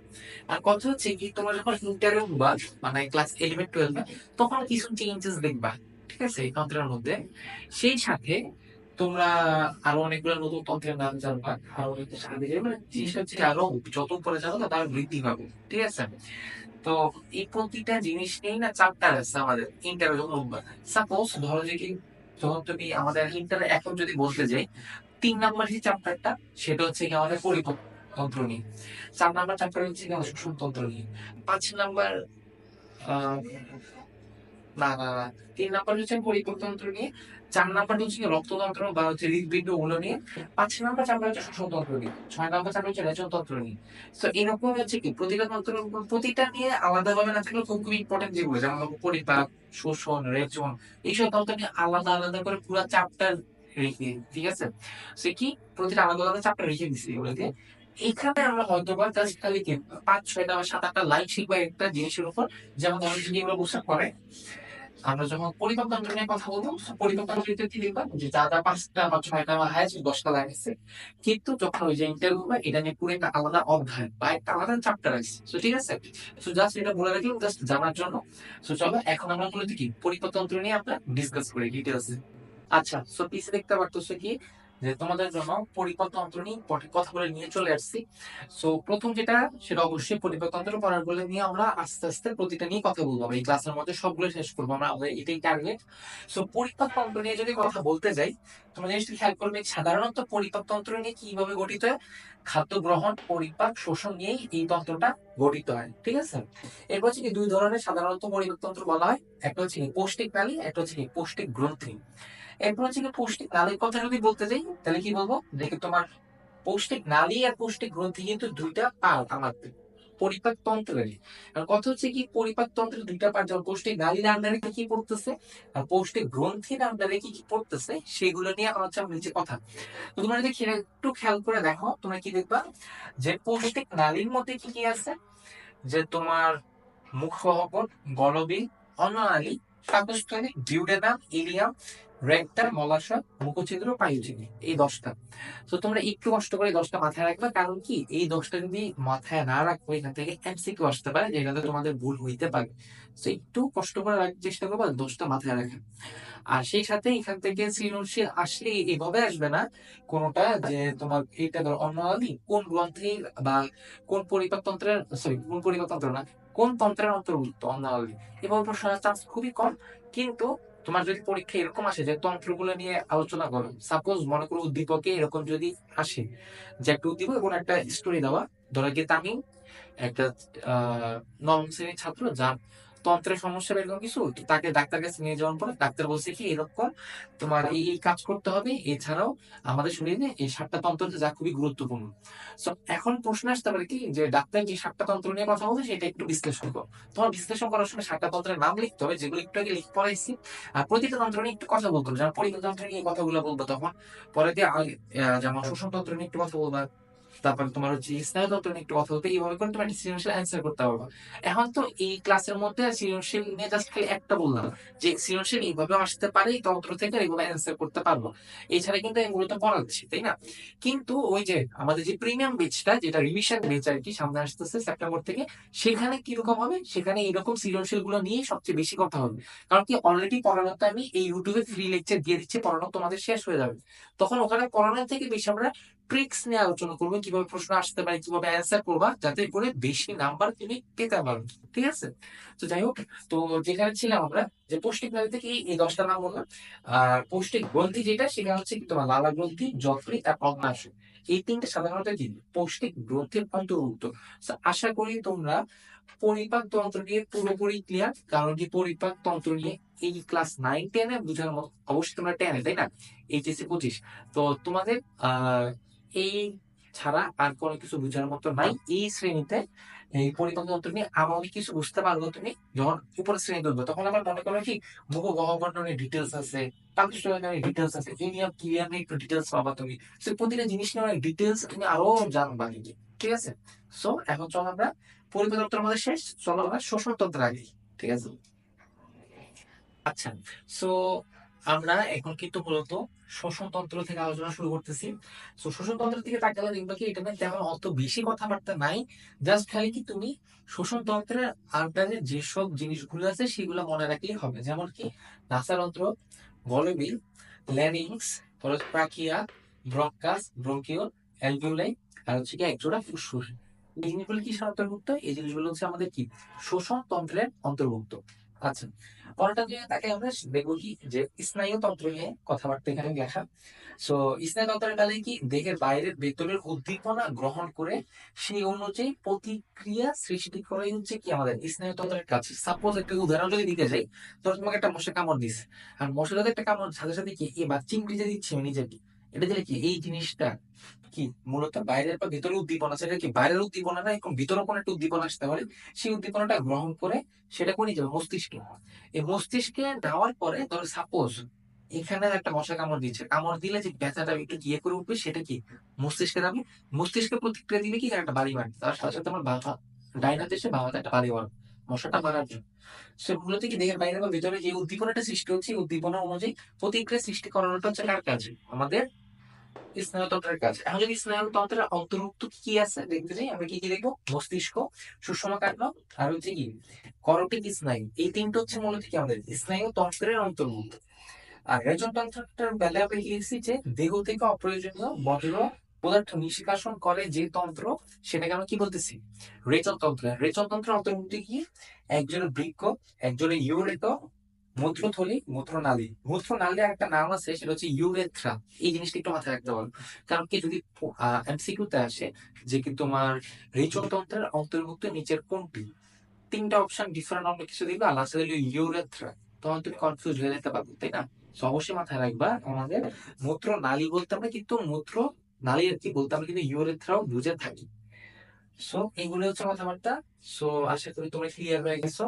আর কথা হচ্ছে কি তোমরা যখন ইন্টারভিউ বা মানে ক্লাস 11 12 তখন কিছু চেঞ্জেস দেখবা, ঠিক আছে, এই তন্ত্রের মধ্যে। সেই সাথে তোমরা আরো অনেকগুলো নতুন তন্ত্রের নাম জানবা, আরো অনেক সাথে মানে জিনিসটা হচ্ছে আরো যত উপরে যাবো তার বৃদ্ধি পাবে, ঠিক আছে। তো এই প্রতিটা জিনিস নিয়েই না চ্যাপ্টার আছে আমাদের ইন্টারভিউ। সাপোজ ধরো যে কি যখন তুমি আমাদের ইন্টার এখন যদি বলতে যাই 3 নাম্বার যে চ্যাপ্টারটা সেটা হচ্ছে কি আমাদের পরিতন্ত্র নিয়ে, 4 নাম্বার চ্যাপ্টার হচ্ছে কি আমাদের শোষণতন্ত্র নিয়ে, 5 নাম্বার আহ না না না 3 নাম্বার হচ্ছে পরিতন্ত্র নিয়ে, 4 নাম্বার হচ্ছে কি রক্ততন্ত্র বা হচ্ছে হৃদপিণ্ড ওগুলো নিয়ে, 5 নাম্বার চ্যাপ্টার হচ্ছে শোষণতন্ত্র নিয়ে, 6 নাম্বার চ্যাপ্টার হচ্ছে রেচনতন্ত্র নিয়ে। তো এরকম হচ্ছে কি প্রতিটা তন্ত্র প্রতিটা নিয়ে আলাদাভাবে না থাকলেও খুব খুব ইম্পর্টেন্ট যেগুলো যেমন পরিপাক, শোষণ, রেচন, এইসব তন্ত্র নিয়ে আলাদা আলাদা করে পুরো চ্যাপ্টার রেখে, ঠিক আছে। সে কি প্রতিটা আলাদা আলাদা চ্যাপ্টার রেখে দিচ্ছি এগুলোকে। এখানে আমরা হয়তো বা জাস্ট খালি কি 5 6টা বা 7 8টা লাইন শিখবো একটা জিনিসের উপর। যেমন ধরো যদি এগুলো বুঝতে পারে, আমরা যখন পরিপাক তন্ত্র নিয়ে কথা বলবো পরিপাক তন্ত্রতে কি লিখবা যে যা যা 5টা বা 6টা বা হায়ার 10টা লাইন আছে, কিন্তু যখন ওই যে ইন্টারভিউ হবে এটা নিয়ে পুরো একটা আলাদা অধ্যায় বা একটা আলাদা চ্যাপ্টার আছে। তো ঠিক আছে, তো জাস্ট এটা বলে রাখলাম জাস্ট জানার জন্য। তো চলো এখন আমরা বলে কি পরিপাক তন্ত্র নিয়ে আমরা ডিসকাস করি ডিটেইলসে। আচ্ছা, সো পিছে দেখতে পারতেছো কি যে তোমাদের জন্য পরিপাকতন্ত্র নিয়ে কথা বলে নিয়ে চলে আসছি। সো প্রথম যেটা সেটা অবশ্যই পরিপাকতন্ত্র পড়ার বলে নিয়ে আমরা আস্তে আস্তে প্রতিটা নিয়ে কথা বলবো, এই ক্লাসের মধ্যে সবগুলো শেষ করবো আমরা, আমাদের এটাই টার্গেট। সো পরিপাকতন্ত্র নিয়ে যদি কথা বলতে যাই, তোমরা জিনিসটা খেয়াল করবে সাধারণত পরিপাকতন্ত্র নিয়ে কিভাবে গঠিত হয়, খাদ্য গ্রহণ, পরিপাক, শোষণ নিয়েই এই তন্ত্রটা গঠিত হয়, ঠিক আছে। এরপর হচ্ছে কি 2 ধরনের সাধারণত পরিপাকতন্ত্র বলা হয়, একটা হচ্ছে কি পৌষ্টিক নালী, একটা হচ্ছে কি পৌষ্টিক গ্রন্থি। এরপর হচ্ছে কি পৌষ্টিক নালীর কথা যদি বলতে যাই তাহলে কি বলবো, দেখে তোমার পৌষ্টিক নালী আর পৌষ্টিক গ্রন্থি কিন্তু দুইটা পার্ট আমাদের পরিপাক তন্ত্রের। আর কথা হচ্ছে কি পরিপাক তন্ত্রের দুইটা পার্ট, যেমন পৌষ্টিক নালীর আন্ডারে কি কি পড়তেছে আর পৌষ্টিক গ্রন্থির আন্ডারে কি কি পড়তেছে সেগুলো নিয়ে আমার হচ্ছে নিচে কথা। তো তোমরা যদি একটু খেয়াল করে দেখো তোমরা কি দেখবা যে পৌষ্টিক নালীর মধ্যে কি কি আছে, যে তোমার মুখগহ্বর, গলবিল, অন্ননালী, পাকস্থলী, ডিউডেনাম, ইলিয়াম, রেক্টার, মলাশয়, মুখছিদ্র, পায়ুছিদ্র, এই 10টা। তো তোমরা একটু কষ্ট করে 10টা মাথায় রাখবে, কারণ কি এই 10টা যদি মাথায় না রাখবো এখান থেকে এমসিকিউ আসতে পারে যেটাতে তোমাদের ভুল হইতে পারে। তো একটু কষ্ট করে রাখার চেষ্টা করবো 10টা মাথায় রাখা। আর সেই সাথে এখান থেকে সৃজনশীল আসলে এইভাবে আসবে না কোনটা, যে তোমার এইটা ধর অন্ননালী কোন গ্রন্থির বা কোন পরিপাকতন্ত্রের, সরি কোন পরিপাকতন্ত্র না, কোন তন্ত্রের অন্তর্ভুক্ত অন্ননালী, এভাবে প্রশ্ন আসার চান্স খুবই কম। কিন্তু তোমার যদি পরীক্ষা এরকম আসে যে তন্ত্রগুলো নিয়ে আলোচনা করো, সাপোজ মনে করো উদ্দীপকে এরকম যদি আসে যে একটা উদ্দীপক এবং একটা স্টোরি দেওয়া, ধরো কি তামিম একটা নবম শ্রেণীর ছাত্র যার তন্ত্রের সমস্যা এরকম কিছু, তো তাকে ডাক্তার কাছে নিয়ে যাওয়ার পর ডাক্তার বলছে কি এরকম তোমার এই কাজ করতে হবে, এছাড়াও আমাদের শরীরে এই 7টা তন্ত্র যা খুবই গুরুত্বপূর্ণ। সো এখন প্রশ্ন আসতে পারে কি যে ডাক্তার যে 7টা তন্ত্র নিয়ে কথা বলছে সেটা একটু বিশ্লেষণ করো। তোমার বিশ্লেষণ করার সময় 7টা তন্ত্রের নাম লিখতে হবে, যেগুলো একটু আগে লিখে পড়াইছি। আর প্রতিটা তন্ত্র নিয়ে একটু কথা বলতে হবে, যেমন পরিপাক তন্ত্র নিয়ে কথাগুলো বলবো তখন, পরে দিয়ে যেমন শোষণ তন্ত্র নিয়ে একটু কথা বলবা, তারপরে তোমার হচ্ছে স্নায়ুতন্ত্র নিয়ে একটু কথা বলতে, এইভাবে করে তুমি একটা সৃজনশীল অ্যান্সার করতে পারবা। এখন তো এই ক্লাসের মধ্যে সৃজনশীল নিয়ে জাস্ট খালি একটা বললাম যে সৃজনশীল এইভাবে আসতে পারে, এই তন্ত্র থেকে এইভাবে অ্যান্সার করতে পারবো, এছাড়া কিন্তু আমি মূলত পড়াচ্ছি, তাই না? কিন্তু ওই যে আমাদের যে প্রিমিয়াম বেচটা, যেটা রিভিশন বেচ আর কি, সামনে আসতেছে সেপ্টেম্বর থেকে, সেখানে কিরকম হবে, সেখানে এইরকম সৃজনশীল গুলো নিয়ে সবচেয়ে বেশি কথা হবে। কারণ কি অলরেডি পড়ানো তো আমি এই ইউটিউবে ফ্রি লেকচার দিয়ে দিচ্ছি, পড়ানো তোমাদের শেষ হয়ে যাবে। তখন ওখানে পড়ানোর থেকে বেশি আমরা ট্রিক্স নিয়ে আলোচনা করবো, কিভাবে প্রশ্ন আসতে পারে, কিভাবে অ্যান্সার করবা, যাতে করে বেশি নাম্বার তুমি পেতে পারো। ঠিক আছে? তো যাই হোক, তো যেখানে ছিলাম আমরা, যে পৌষ্টিক নালী থেকে এই 10টা নাম বললাম। আর পৌষ্টিক গ্রন্থি যেটা, সেটা হচ্ছে কি তোমার লালা গ্রন্থি, যকৃৎ আর অগ্ন্যাশয়। এই তিনটে সাধারণত কি পৌষ্টিক গ্রন্থির অন্তর্ভুক্ত। So, আশা করি তোমরা পরিপাক তন্ত্র নিয়ে পুরোপুরি ক্লিয়ার, কারণ কি পরিপাক তন্ত্র নিয়ে এই ক্লাস 9-10 এ বুঝার মতো, অবশ্যই তোমরা 10 তাই না, এইচএসসি 25, তো তোমাদের এই ছাড়া আর কোনো কিছু বুঝার মতো নাই এই শ্রেণীতে। এই পরিপাক তন্ত্র নিয়ে আরো অনেক কিছু বুঝতে পারবো তুমি যখন উপরের শ্রেণী উঠবে, তখন আবার মনে করো কি মুখ গহ্বরের ডিটেলস আছে, পাকস্থলীর ডিটেলস আছে, এই নিয়ে ক্লিয়ার একটু ডিটেলস পাবা তুমি। তো প্রতিটা জিনিস নিয়ে অনেক ডিটেলস তুমি আরো জানবা কিন্তু। ঠিক আছে? সো এখন চলো আমরা পরিপাক তন্ত্র আমাদের শেষ, চলো আমরা শ্বসন তন্ত্রের আগে। ঠিক আছে? আচ্ছা, সো আমরা এখন কিন্তু মূলত শ্বসন তন্ত্র থেকে আলোচনা শুরু করতেছি। তো শ্বসন তন্ত্রের দিকে তাকালে দেখবা কি এটা নিয়ে তেমন অত বেশি কথাবার্তা নাই, জাস্ট খালি কি তুমি শ্বসন তন্ত্রের আন্ডারে যেসব জিনিসগুলো আছে সেগুলো মনে রাখলেই হবে, যেমন কি নাসারন্ধ্র, গলবিল, larynx, trachea, bronchus, bronchiole, alveoli, আর হচ্ছে কি একজোড়া ফুসফুস। এই জিনিসগুলো কি অন্তর্ভুক্ত? এই জিনিসগুলো হচ্ছে আমাদের কি শ্বসন তন্ত্রের অন্তর্ভুক্ত। আচ্ছা, পরেরটা দিয়ে তাকে আমরা দেখবো কি যে স্নায়ুতন্ত্র নিয়ে কথাবার্তা এখানে লেখা। সো স্নায়ুতন্ত্রের বেলা কি দেহের বাইরের ভেতরের উদ্দীপনা গ্রহণ করে সেই অনুযায়ী প্রতিক্রিয়া সৃষ্টি করাই হচ্ছে কি আমাদের স্নায়ুতন্ত্রের কাজ। সাপোজ একটা উদাহরণ যদি দিতে যাই, তো তোমাকে একটা মশা কামড় দিছে, আর মশা যদি একটা কামড় সাথে সাথে কি এবার চিমড়ি যে দিচ্ছে নিজেকে, এটা দিলে কি এই জিনিসটা কি মূলত বাইরের বা ভিতরের উদ্দীপনা, সেটা কি বাইরের উদ্দীপনা না এখন ভিতরে কোনো একটা উদ্দীপনা আসতে পারে, সেই উদ্দীপনাটা গ্রহণ করে সেটা কোন যাবে মস্তিষ্কে। এই মস্তিষ্কে নেওয়ার পরে ধর সাপোজ এখানে একটা মশা কামড় দিচ্ছে, কামড় দিলে যে ব্যথাটা একটু ইয়ে করে উঠবে, সেটা কি মস্তিষ্কে যাবে। মস্তিষ্কে প্রতিক্রিয়া দিলে কি একটা বাড়ি মারবে, তার সাথে সাথে আমার বাধা ডাইন হাতে এসে বাম হাতে একটা বাড়ি মারবে মশাটা মারার জন্য। সেগুলো থেকে দেহের বাইরে বা ভিতরে যে উদ্দীপনাটা সৃষ্টি হচ্ছে, এই উদ্দীপনা অনুযায়ী প্রতিক্রিয়া সৃষ্টি করানোটা হচ্ছে কার কাজ, আমাদের স্নায়ুতন্ত্রের কাজ। এখন যদি স্নায়ুতন্ত্রের অন্তর্ভুক্ত কি আছে দেখতে যাই, আমরা কি কি দেখবো, মস্তিষ্ক, সুষমা কাণ্ড, আর হচ্ছে কি করটিক স্নায়ু, এই তিনটা হচ্ছে মূলত কি আমাদের স্নায়ুতন্ত্রের অন্তর্ভুক্ত। আর রেচন তন্ত্রটার বেলায় আমরা লিখেছি যে দেহ থেকে অপ্রয়োজনীয় বজ্র পদার্থ নিষ্কাশন করে যে তন্ত্র, সেটাকে আমরা কি বলতেছি, রেচন তন্ত্র। রেচন তন্ত্রের অন্তর্ভুক্ত কি একজনের বৃক্ক, একজনের ইউরেটর, মূত্রথলি, মূত্রনালী। মূত্রনালীর একটা নাম আছে, সেটা হচ্ছে ইউরেথ্রা। এই জিনিসটা একটু মাথায় রাখতে হবে, কারণ কি যদি এমসিকিউ তে আসে যে কি তোমার রেচনতন্ত্রের অন্তর্ভুক্ত নিচের কোনটি, তিনটা অপশন ডিফারেন্ট অন্য কিছু দিবে আর লাস্টে দিলে ইউরেথ্রা, তখন তুমি কনফিউজ হয়ে যেতে পারবে, তাই না? তো অবশ্যই মাথায় রাখবা আমাদের মূত্র নালী বলতে আমরা কিন্তু মূত্র নালী আর কি বলতে আমরা কিন্তু ইউরেথ্রাও বুঝে থাকি। সো এগুলো হচ্ছে কথাবার্তা। সো আশা করি তোমরা ক্লিয়ার হয়ে গেছো।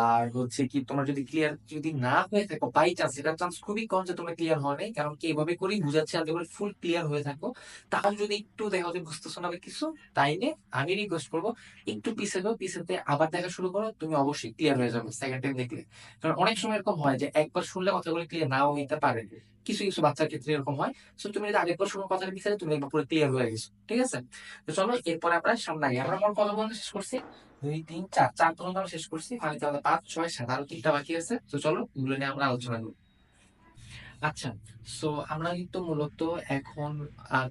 আর হচ্ছে কি তোমার যদি ক্লিয়ার যদি না হয়ে থাকো, বাই চান্স, এটা চান্স খুবই কম যে তোমরা ক্লিয়ার হয় নাই, কারণ কি এইভাবে করেই বুঝাচ্ছি, আর যখন ফুল ক্লিয়ার হয়ে থাকো তাহলে যদি একটু দেখো যে বুঝতেছো না কিছু, তাইলে আমি রিকোয়েস্ট করবো একটু পিছিয়ে যাও, পিছিয়ে আবার দেখা শুরু করো, তুমি অবশ্যই ক্লিয়ার হয়ে যাবে সেকেন্ড টাইম দেখলে। কারণ অনেক সময় এরকম হয় যে একবার শুনলে কথাগুলো ক্লিয়ার নাও হইতে পারে, কিছু কিছু বাচ্চার ক্ষেত্রে এরকম হয়। সো তুমি যদি আরেকবার শুনো কথাটা পিছিয়ে, তুমি একবার পুরো ক্লিয়ার হয়ে গেছো। ঠিক আছে? তো চলো এরপরে আমরা সামনে আগে, আমরা আমার কথা বলতে শেষ করছি, 2 3 4 4 পর্যন্ত আমরা শেষ করছি, মানে তাহলে 5 6 7 আরো 3টা বাকি আছে। তো চলো এগুলো নিয়ে আমরা আলোচনা করবো। আচ্ছা, সো আমরা কিন্তু মূলত এখন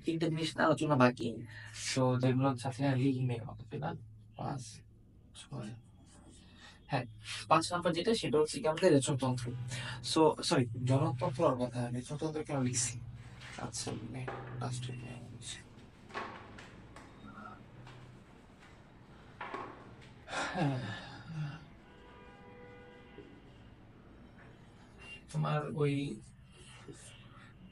3টা জিনিস নিয়ে আলোচনা বাকি। তো যেগুলো সাথে লিঙ্ক হবে, তাই না? 5 6, হ্যাঁ, 5 নাম্বার যেটা, সেটা হচ্ছে কি আমাদের রেচনতন্ত্র। সো সরি, জনতন্ত্র আর কথা, রেচনতন্ত্র কেন লিখছি। আচ্ছা, লাস্টে হ্যাঁ, তোমার ওই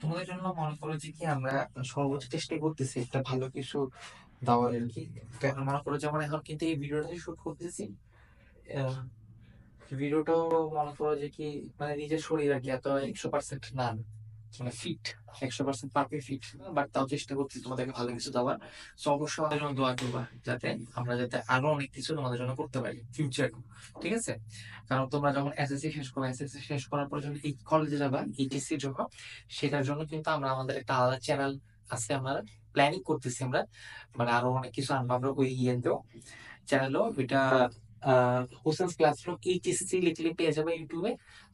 তোমাদের জন্য মনে করো যে কি আমরা সর্বোচ্চ চেষ্টা করতেছি একটা ভালো কিছু দেওয়ার আর কি। তো এখন মনে করো যেমন এখন কিন্তু এই ভিডিওটা শুট করতেছি, আহ, ভিডিওটাও মনে করো যে কি মানে নিজের শরীর আর কি এত 100% না, মানে ফিট 100% পারফেক্ট ফিট, বাট তাও চেষ্টা করছি তোমাদেরকে ভালো কিছু দেওয়ার। তো অবশ্যই আমাদের জন্য দোয়া করবা যাতে আমরা যাতে আরো অনেক কিছু তোমাদের জন্য করতে পারি ফিউচার, ঠিক আছে? কারণ তোমরা যখন এসএসসি শেষ করো, এসএসসি শেষ করার পর যখন এই কলেজে যাবা এইচএসসি জন্য, সেটার জন্য কিন্তু আমরা আমাদের একটা আলাদা চ্যানেল আছে, আমরা প্ল্যানিং করতেছি আমরা, মানে আরো অনেক কিছু আনবো আমরা ওই ইয়েতেও, চ্যানেলও ওইটা হোসেন্স ক্লাসরুম এইচএসসি লিখলে পেয়ে যাবে ইউটিউবে।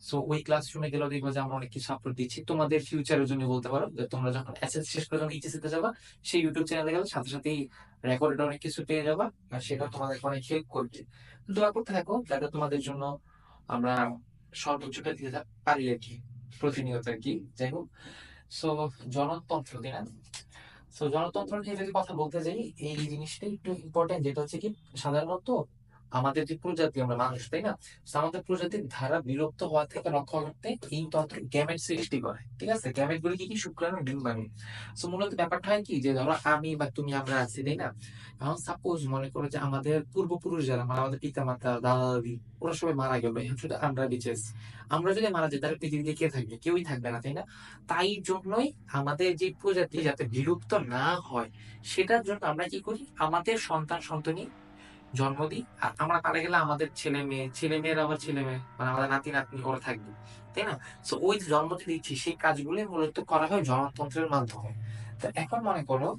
সো ওই ক্লাসরুমে গেলেও দেখবো যে আমরা অনেক কিছু আপলোড দিচ্ছি তোমাদের ফিউচারের জন্য, বলতে পারো যে তোমরা যখন এসএসসি শেষ করে যখন এইচএসসি তে যাবা, সেই ইউটিউব চ্যানেলে গেলে সাথে সাথেই রেকর্ডেড অনেক কিছু পেয়ে যাবা, আর সেটা তোমাদের অনেক হেল্প করবে। দোয়া করতে থাকো যাতে তোমাদের জন্য আমরা সর্বোচ্চটা দিতে পারি আর কি, প্রতিনিয়ত আর কি। যাই হোক, সো জনতন্ত্র তাই না? তো জনতন্ত্র নিয়ে যদি কথা বলতে যাই, এই জিনিসটা একটু ইম্পর্টেন্ট, যেটা হচ্ছে কি সাধারণত আমাদের যে প্রজাতি আমরা মানুষ তাই না, তো আমাদের প্রজাতির ধারা বিলুপ্ত হওয়া থেকে রক্ষা করতে এই তন্ত্র গ্যামেট সৃষ্টি করে, ঠিক আছে? গ্যামেট গুলি কি কি? শুক্রাণু, ডিম্বাণু। তো মূলত ব্যাপারটা হয় কি, যে ধরো আমি বা তুমি আমরা আছি তাই না, এখন সাপোজ মনে করো যে আমাদের পূর্বপুরুষ যারা, মানে আমাদের পিতা মাতা, দাদা দাদি, ওরা সবাই মারা গেল, এখন শুধু আমরা বেঁচে আছি। আমরা যদি মারা যাই তাহলে পৃথিবীতে কে থাকবে? কেউই থাকবে না তাই না? তাই জন্যই আমাদের যে প্রজাতি যাতে বিলুপ্ত না হয়, সেটার জন্য আমরা কি করি, আমাদের সন্তান সন্ততি জন্ম দিই, আর আমরা পারে গেলে আমাদের ছেলে মেয়ে, ছেলে মেয়ের আবার ছেলে মেয়ে, মানে আমাদের নাতি নাতনি ওরা থাকবে তাই না? তো ওই যে জন্ম যে দিচ্ছি, সেই কাজগুলি মূলত করা হয় জনতন্ত্রের মাধ্যমে। তো এখন মনে করো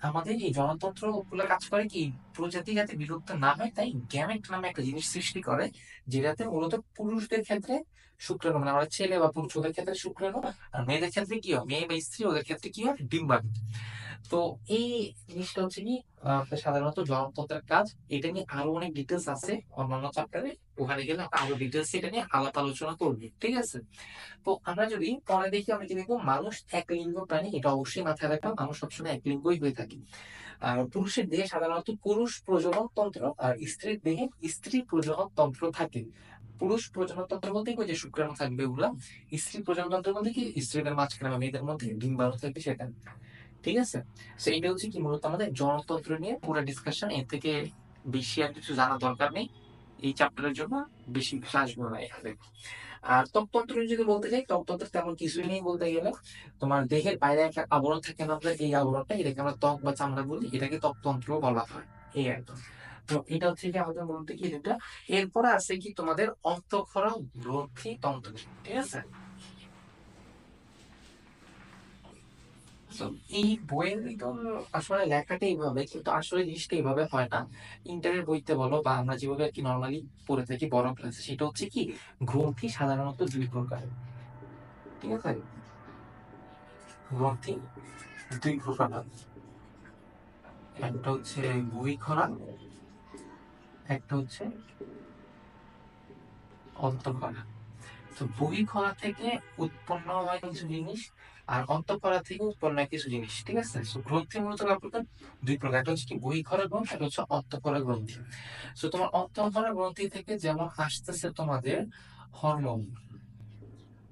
আমাদের এই জনতন্ত্র গুলো কাজ করে কি, প্রজাতি যাতে বিলুপ্ত না হয় তাই গ্যামেট নামে একটা জিনিস সৃষ্টি করে, যেটাতে মূলত পুরুষদের ক্ষেত্রে শুক্রাণু, মানে আমাদের ছেলে বা পুরুষ ওদের ক্ষেত্রে শুক্রাণু, আর মেয়েদের ক্ষেত্রে কি হয়, মেয়ে বা স্ত্রী ওদের ক্ষেত্রে কি হয়, ডিম্বাণু। তো এই জিনিসটা হচ্ছে কি সাধারণত জনতন্ত্রের কাজ। এটা নিয়ে আরো অনেক ডিটেলস আছে অন্যান্য চ্যাপ্টারে, ওখানে গেলে আমরা আরো ডিটেলস এটা নিয়ে আলাপ আলোচনা করবো, ঠিক আছে? তো আমরা যদি পরে দেখি, আমরা কি দেখবো, মানুষ এক লিঙ্গ প্রাণী, এটা অবশ্যই মাথায় রাখা, মানুষ সবসময় এক লিঙ্গই হয়ে থাকে। আর পুরুষের দেহে সাধারণত পুরুষ প্রজনন তন্ত্র, আর স্ত্রীর দেহে স্ত্রী প্রজনন তন্ত্র থাকে। পুরুষ প্রজনন তন্ত্র বলতে কি, ওই যে শুক্রাণু থাকবে ওগুলা। স্ত্রী প্রজনন তন্ত্র বলতে কি, স্ত্রীদের মাঝখানে বা মেয়েদের মধ্যে ডিম্বাণু থাকবে সেটা, ঠিক আছে? তো এইটা হচ্ছে কি মূলত আমাদের জনতন্ত্র নিয়ে পুরো ডিসকাশন, এর থেকে বেশি আর কিছু জানা দরকার নেই এই চ্যাপ্টারের জন্য, বেশি কিছু আসবে না এখানে। আর ত্বকতন্ত্র নিয়ে যদি বলতে চাই, ত্বকতন্ত্র তেমন কিছুই নেই বলতে গেলে। তোমার দেহের বাইরে একটা আবরণ থাকে না আমাদের, এই আবরণটা, এটাকে আমরা ত্বক বা চামড়া বলি, এটাকে ত্বকতন্ত্র বলা হয়। এই একদম। তো এটা হচ্ছে কি আমাদের মূলত কি যেটা, এরপরে আছে কি তোমাদের অন্তঃক্ষরা গ্রন্থি তন্ত্র, ঠিক আছে? তো এই বইয়ের ভিতর আসলে লেখাটা এইভাবে, কিন্তু আসলে জিনিসটা এইভাবে হয় না। ইন্টারের বইতে বলো বা আমরা যেভাবে আর কি নর্মালি পড়ে থাকি বড় ক্লাসে, সেটা হচ্ছে কি, গ্রন্থি সাধারণত দুই প্রকার, ঠিক আছে? গ্রন্থি দুই প্রকার হয়। একটা হচ্ছে বহিঃখরা, একটা হচ্ছে অন্তঃখরা। তো বহিঃখরা থেকে উৎপন্ন হয় কিছু জিনিস, আর অন্তঃখরা থেকে উৎপন্ন হয় কিছু জিনিস, ঠিক আছে? তো গ্রন্থি মূলত দুই প্রকার, একটা হচ্ছে কি বহিঃখরা গ্রন্থি, একটা হচ্ছে অন্তঃখরা গ্রন্থি। তো তোমার অন্তঃক্ষরা গ্রন্থি থেকে যেমন আসতেছে তোমাদের হরমোন,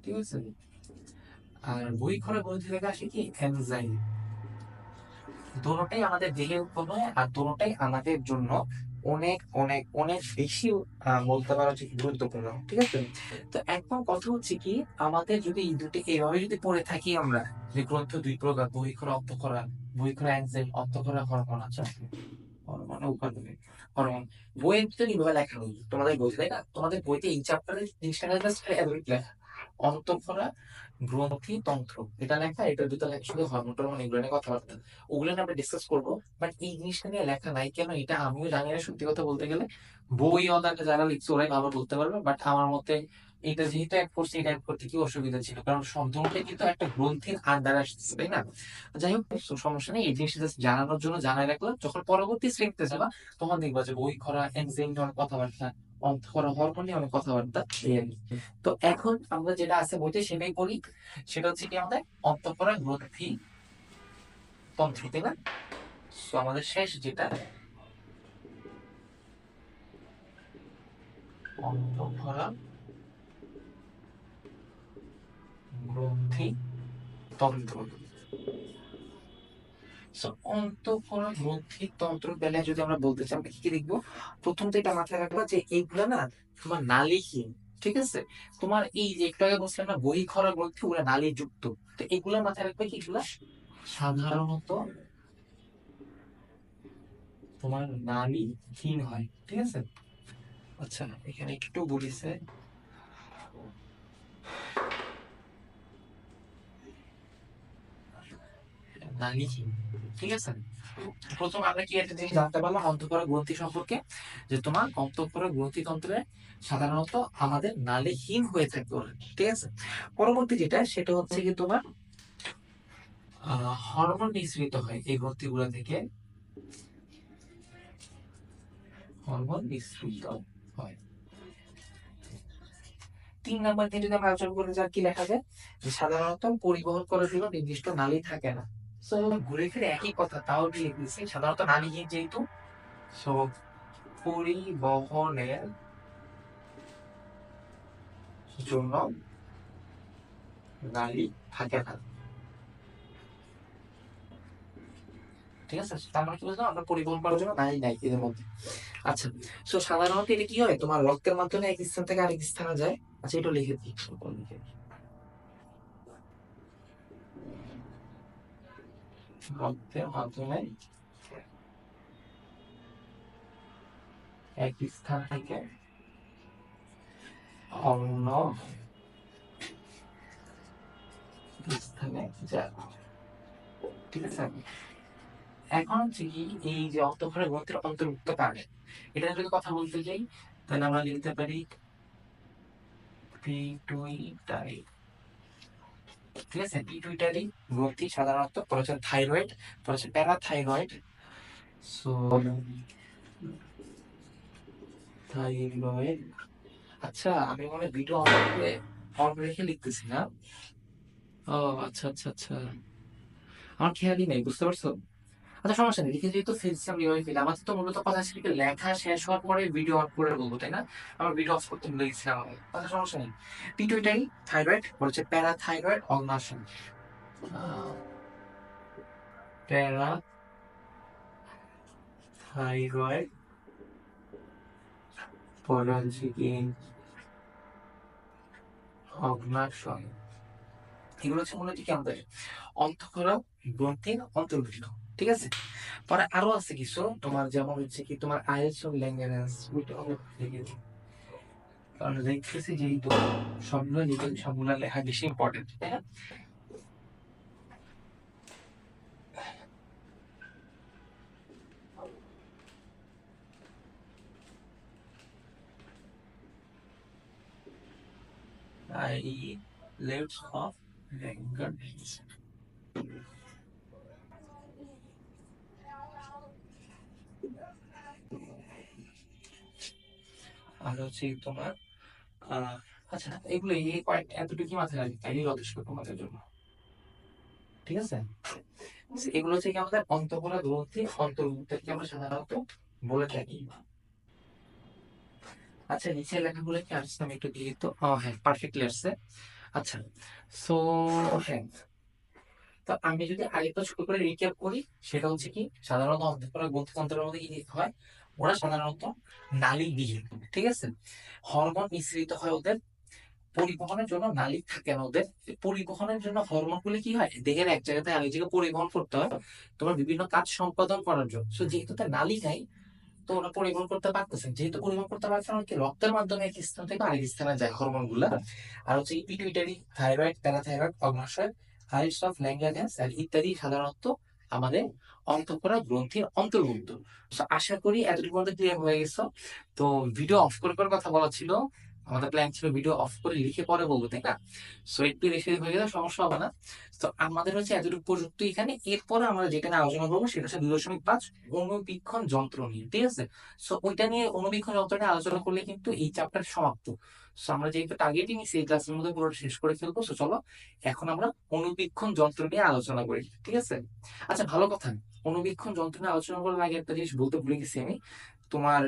ঠিক আছে? আর বহিঃক্ষরা গ্রন্থি থেকে আসে কি, এনজাইম। দোনোটাই আমাদের দেহে উৎপন্ন হয়, আর দোনোটাই আমাদের জন্য অনেক অনেক অনেক বেশি বলতে পারো যে গুরুত্বপূর্ণ, ঠিক আছে? তো এখন কথা হচ্ছে কি, আমাদের যদি এই দুটি এইভাবে যদি পড়ে থাকি আমরা, যে গ্রন্থ দুই প্রকার, বহিঃক্ষরা অন্তঃক্ষরা, বহিঃক্ষরা এনজাইম, অন্তঃক্ষরা হরমোন, আচ্ছা হরমোন উপাদান, হরমোন, বইয়ের ভিতরে এইভাবে লেখা নেই তোমাদের বইতে তাই না, তোমাদের বইতে এই চ্যাপ্টারের জিনিসটা লেখা অন্তঃক্ষরা গ্রন্থি তন্ত্র, এটা লেখা, এটার ভিতরে লেখা শুধু হরমোন টরমোন, এগুলো নিয়ে কথাবার্তা, ওগুলো নিয়ে আমরা ডিসকাস করবো। বাট এই জিনিসটা নিয়ে লেখা নাই কেন, এটা আমিও জানি না সত্যি কথা বলতে গেলে। বই অদাটা যারা লিখছে ওরাই ভালো বলতে পারবে, বাট আমার মতে এটা যেহেতু এক করছে, এটা এক করতে কি অসুবিধা ছিল, কারণ সম্পূর্ণটাই কিন্তু একটা গ্রন্থির আন্ডার আসতেছে তাই না? যাই হোক, সমস্যা নেই, এই জিনিসটা জাস্ট জানানোর জন্য জানাই রাখলাম, যখন পরবর্তী শ্রেণীতে যাবা তখন দেখবা যে বই খরা এনজাইম নিয়ে অনেক কথাবার্তা, অন্তঃক্ষরা হরমোন নিয়ে অনেক কথাবার্তা, এই আর কি। তো এখন আমরা যেটা আছে বইতে সেটাই পড়ি, সেটা হচ্ছে কি আমাদের অন্তঃক্ষরা গ্রন্থি তন্ত্র, তাই না? তো আমাদের শেষ যেটা অন্তঃক্ষরা তন্ত্র। অন্তঃকরণ গ্রন্থির তন্ত্র বেলায় যদি আমরা বলতে চাই, আমরা কি লিখবো? প্রথম তো এটা মাথায় রাখবা যে এইগুলা না তোমার নালীহীন। ঠিক আছে, তোমার এই যে একটু আগে বলছিলাম না বহিঃক্ষরা গ্রন্থি, ওগুলা নালী যুক্ত। তো এগুলা মাথায় রাখবে কি এগুলা সাধারণত তোমার নালীহীন হয়। ঠিক আছে, আচ্ছা এখানে একটু বলিছে নালীহীন। ঠিক আছে, প্রথম আমরা কি একটা জিনিস জানতে পারলাম অন্তঃক্ষরা গ্রন্থি সম্পর্কে, যে তোমার অন্তঃক্ষরা গ্রন্থিতন্ত্রে সাধারণত আমাদের নালীহীন হয়ে থাকে ওরা। ঠিক আছে, পরবর্তী যেটা সেটা হচ্ছে কি তোমার হরমোন নিঃসৃত হয় এই গ্রন্থিগুলো থেকে, হরমোন নিঃসৃত হয়। 3 নাম্বার দিয়ে যদি আমরা আলোচনা করে যা কি লেখা যায়, যে সাধারণত পরিবহন করার জন্য নির্দিষ্ট নালী থাকে না। সো ঘুরে ফিরে একই কথা, তাও দিয়ে দিচ্ছে সাধারণত নালীহীন যেহেতু, সো পরিবহনের জন্য নালী থাকে না। ঠিক আছে, তার মানে কি বুঝলাম, আমরা পরিবহন করার জন্য নালী নাই এদের মধ্যে। আচ্ছা, সো সাধারণত এটা কি হয়, তোমার রক্তের মাধ্যমে এক স্থান থেকে আরেক স্থানে যায়। আচ্ছা এটা লিখে দিই, লিখে দিই। রক্তের মাধ্যমে এক স্থান থেকে অন্য স্থানে যায়। ঠিক আছে, এখন হচ্ছে কি এই যে অন্তঃক্ষরা গ্রন্থির অন্তর্ভুক্ত কারণে এটা যদি কথা বলতে যাই, তাহলে আমরা লিখতে পারি পিটুইটারি। ঠিক আছে, পিটুইটারি গ্রন্থি সাধারণত পরে হচ্ছে থাইরয়েড, পরে হচ্ছে প্যারাথাইরয়েড। So thyroid. আচ্ছা আমি মনে ভিডিও অন রেখে লিখতেছি না। ও আচ্ছা আচ্ছা আচ্ছা, আমার খেয়ালই নেই, বুঝতে পারছো। আচ্ছা সমস্যা নেই, লিখে যেহেতু ফেলছি আমি ওই ফেলে, আমার তো মূলত কথা ছিল কি লেখা শেষ হওয়ার পরে ভিডিও অন করে বলবো, তাই না? আমার ভিডিও অফ করতে ভুলে গেছিলাম আমি। আচ্ছা সমস্যা নেই, পিটুইটারি, থাইরয়েড, বলছে প্যারাথাইরয়েড অগ্নাশয়। প্যারাথাইরয়েড পরে হচ্ছে কি অগ্নাশয়। এগুলো হচ্ছে মূলত কি আমাদের অন্তঃক্ষরা গ্রন্থির অন্তর্ভুক্ত। ঠিক আছে, পরে আরো আছে কিছু তোমার, যেমন হচ্ছে কি তোমার আইএলটিএস ল্যাঙ্গুয়েজ, কারণ দেখতেছি যেহেতু সবগুলো লিখে সবগুলো লেখা বেশি ইম্পর্টেন্ট, তাই না? আইলেটস অফ ল্যাঙ্গুয়েজ, আর হচ্ছে তোমার আচ্ছা এগুলো এই কয়েক এতটুকু মাথায় রাখি, তাই যথেষ্ট তোমাদের জন্য। ঠিক আছে, এগুলো হচ্ছে কি আমাদের অন্তঃক্ষরা গ্রন্থি অন্তর্ভুক্ত আমরা সাধারণত বলে থাকি। আচ্ছা নিচের লেখাগুলো কি আসছে, আমি একটু দিয়ে তো, হ্যাঁ পারফেক্টলি আসছে। আচ্ছা, সো হ্যাঁ, তো আমি যদি আরেকটা ছোট করে রিক্যাপ করি, সেটা হচ্ছে কি সাধারণত অন্তঃক্ষরা গ্রন্থিতন্ত্রের মধ্যে কি হয়, ওরা সাধারণত নালীবিহীন। ঠিক আছে, হরমোন মিশ্রিত হয় ওদের, পরিবহনের জন্য নালী থাকে না ওদের। পরিবহনের জন্য হরমোন গুলো কি হয় দেহের এক জায়গা থেকে আরেক জায়গায় পরিবহন করতে হয় তোমার বিভিন্ন কাজ সম্পাদন করার জন্য। তো যেহেতু তার নালী নাই, তো ওরা পরিবহন করতে পারতেছে, যেহেতু পরিবহন করতে পারছে না, কি রক্তের মাধ্যমে এক স্থান থেকে আরেক স্থানে যায় হরমোন গুলা। আর হচ্ছে পিটুইটারি, থাইরয়েড, প্যারাথাইরয়েড, অগ্নাশয়, হাইটস অফ ল্যাঙ্গারহ্যান্স আর ইত্যাদি সাধারণত আমাদের অন্তঃক্ষরা গ্রন্থির অন্তর্ভুক্ত। So, আশা করি এতটুকু মধ্যে ক্লিয়ার হয়ে গেছো। তো ভিডিও অফ করে করে কথা বলা ছিল, আমাদের প্ল্যান ছিল ভিডিও অফ করে লিখে পরে বলবো, তাই না? সো একটু রেখে হয়ে গেলে সমস্যা হবে না। তো আমাদের হচ্ছে এতটুকু পর্যন্ত এখানে, এরপরে আমরা যেটা নিয়ে আলোচনা করবো সেটা হচ্ছে 2.5 অণুবীক্ষণ যন্ত্র নিয়ে। ঠিক আছে, সো ওইটা নিয়ে অণুবীক্ষণ যন্ত্র নিয়ে আলোচনা করলে কিন্তু এই চ্যাপ্টার সমাপ্ত। সো আমরা যেহেতু টার্গেটিং এই ক্লাসের মধ্যে পুরো শেষ করে ফেলবো, সো চলো এখন আমরা অণুবীক্ষণ যন্ত্র নিয়ে আলোচনা করি। ঠিক আছে, আচ্ছা ভালো কথা, অণুবীক্ষণ যন্ত্র নিয়ে আলোচনা করার আগে একটা জিনিস বলতে ভুলে গেছি আমি। তোমার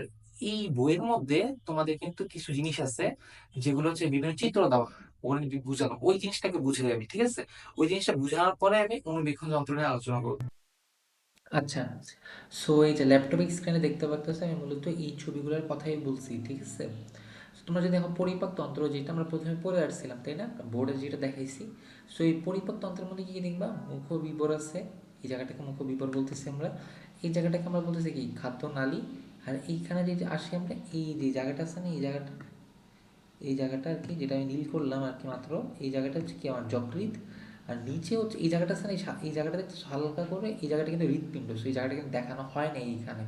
এই বইয়ের মধ্যে তোমাদের কিন্তু কিছু জিনিস আছে যেগুলো হচ্ছে বিভিন্ন চিত্র দেওয়া। ওখানে বুঝালাম, ওই জিনিসটাকে বুঝাই আমি, ঠিক আছে? ওই জিনিসটা বুঝানোর পরে আমি অনুবীক্ষণ যন্ত্র নিয়ে আলোচনা করবো। আচ্ছা, সো এই যে ল্যাপটপের স্ক্রিনে দেখতে পারতেছো আমি মূলত এই ছবিগুলোর কথাই বলছি, ঠিক আছে? So, তোমরা যদি দেখো পরিপাক তন্ত্র, যেটা আমরা প্রথমে পড়ে আসছিলাম তাই না, বোর্ডে যেটা দেখাইছি। সো এই পরিপাক তন্ত্রের মধ্যে কি কি দেখবা, মুখ বিবর আছে। এই জায়গাটাকে মুখ বিবর বলতেছি আমরা। এই জায়গাটাকে আমরা বলতেছি কি খাদ্য নালী। আর এইখানে যে আসি আমরা, এই যে জায়গাটা আছে না, এই জায়গাটা, এই জায়গাটা আর কি, যেটা আমি নীল করলাম আর কি মাত্র, এই জায়গাটা হচ্ছে কি আমার যকৃৎ। আর নিচে হচ্ছে এই জায়গাটা আছে না, এই জায়গাটা দেখতে হালকা করে, এই জায়গাটা কিন্তু হৃৎপিণ্ড। সো এই জায়গাটা কিন্তু দেখানো হয় না এইখানে।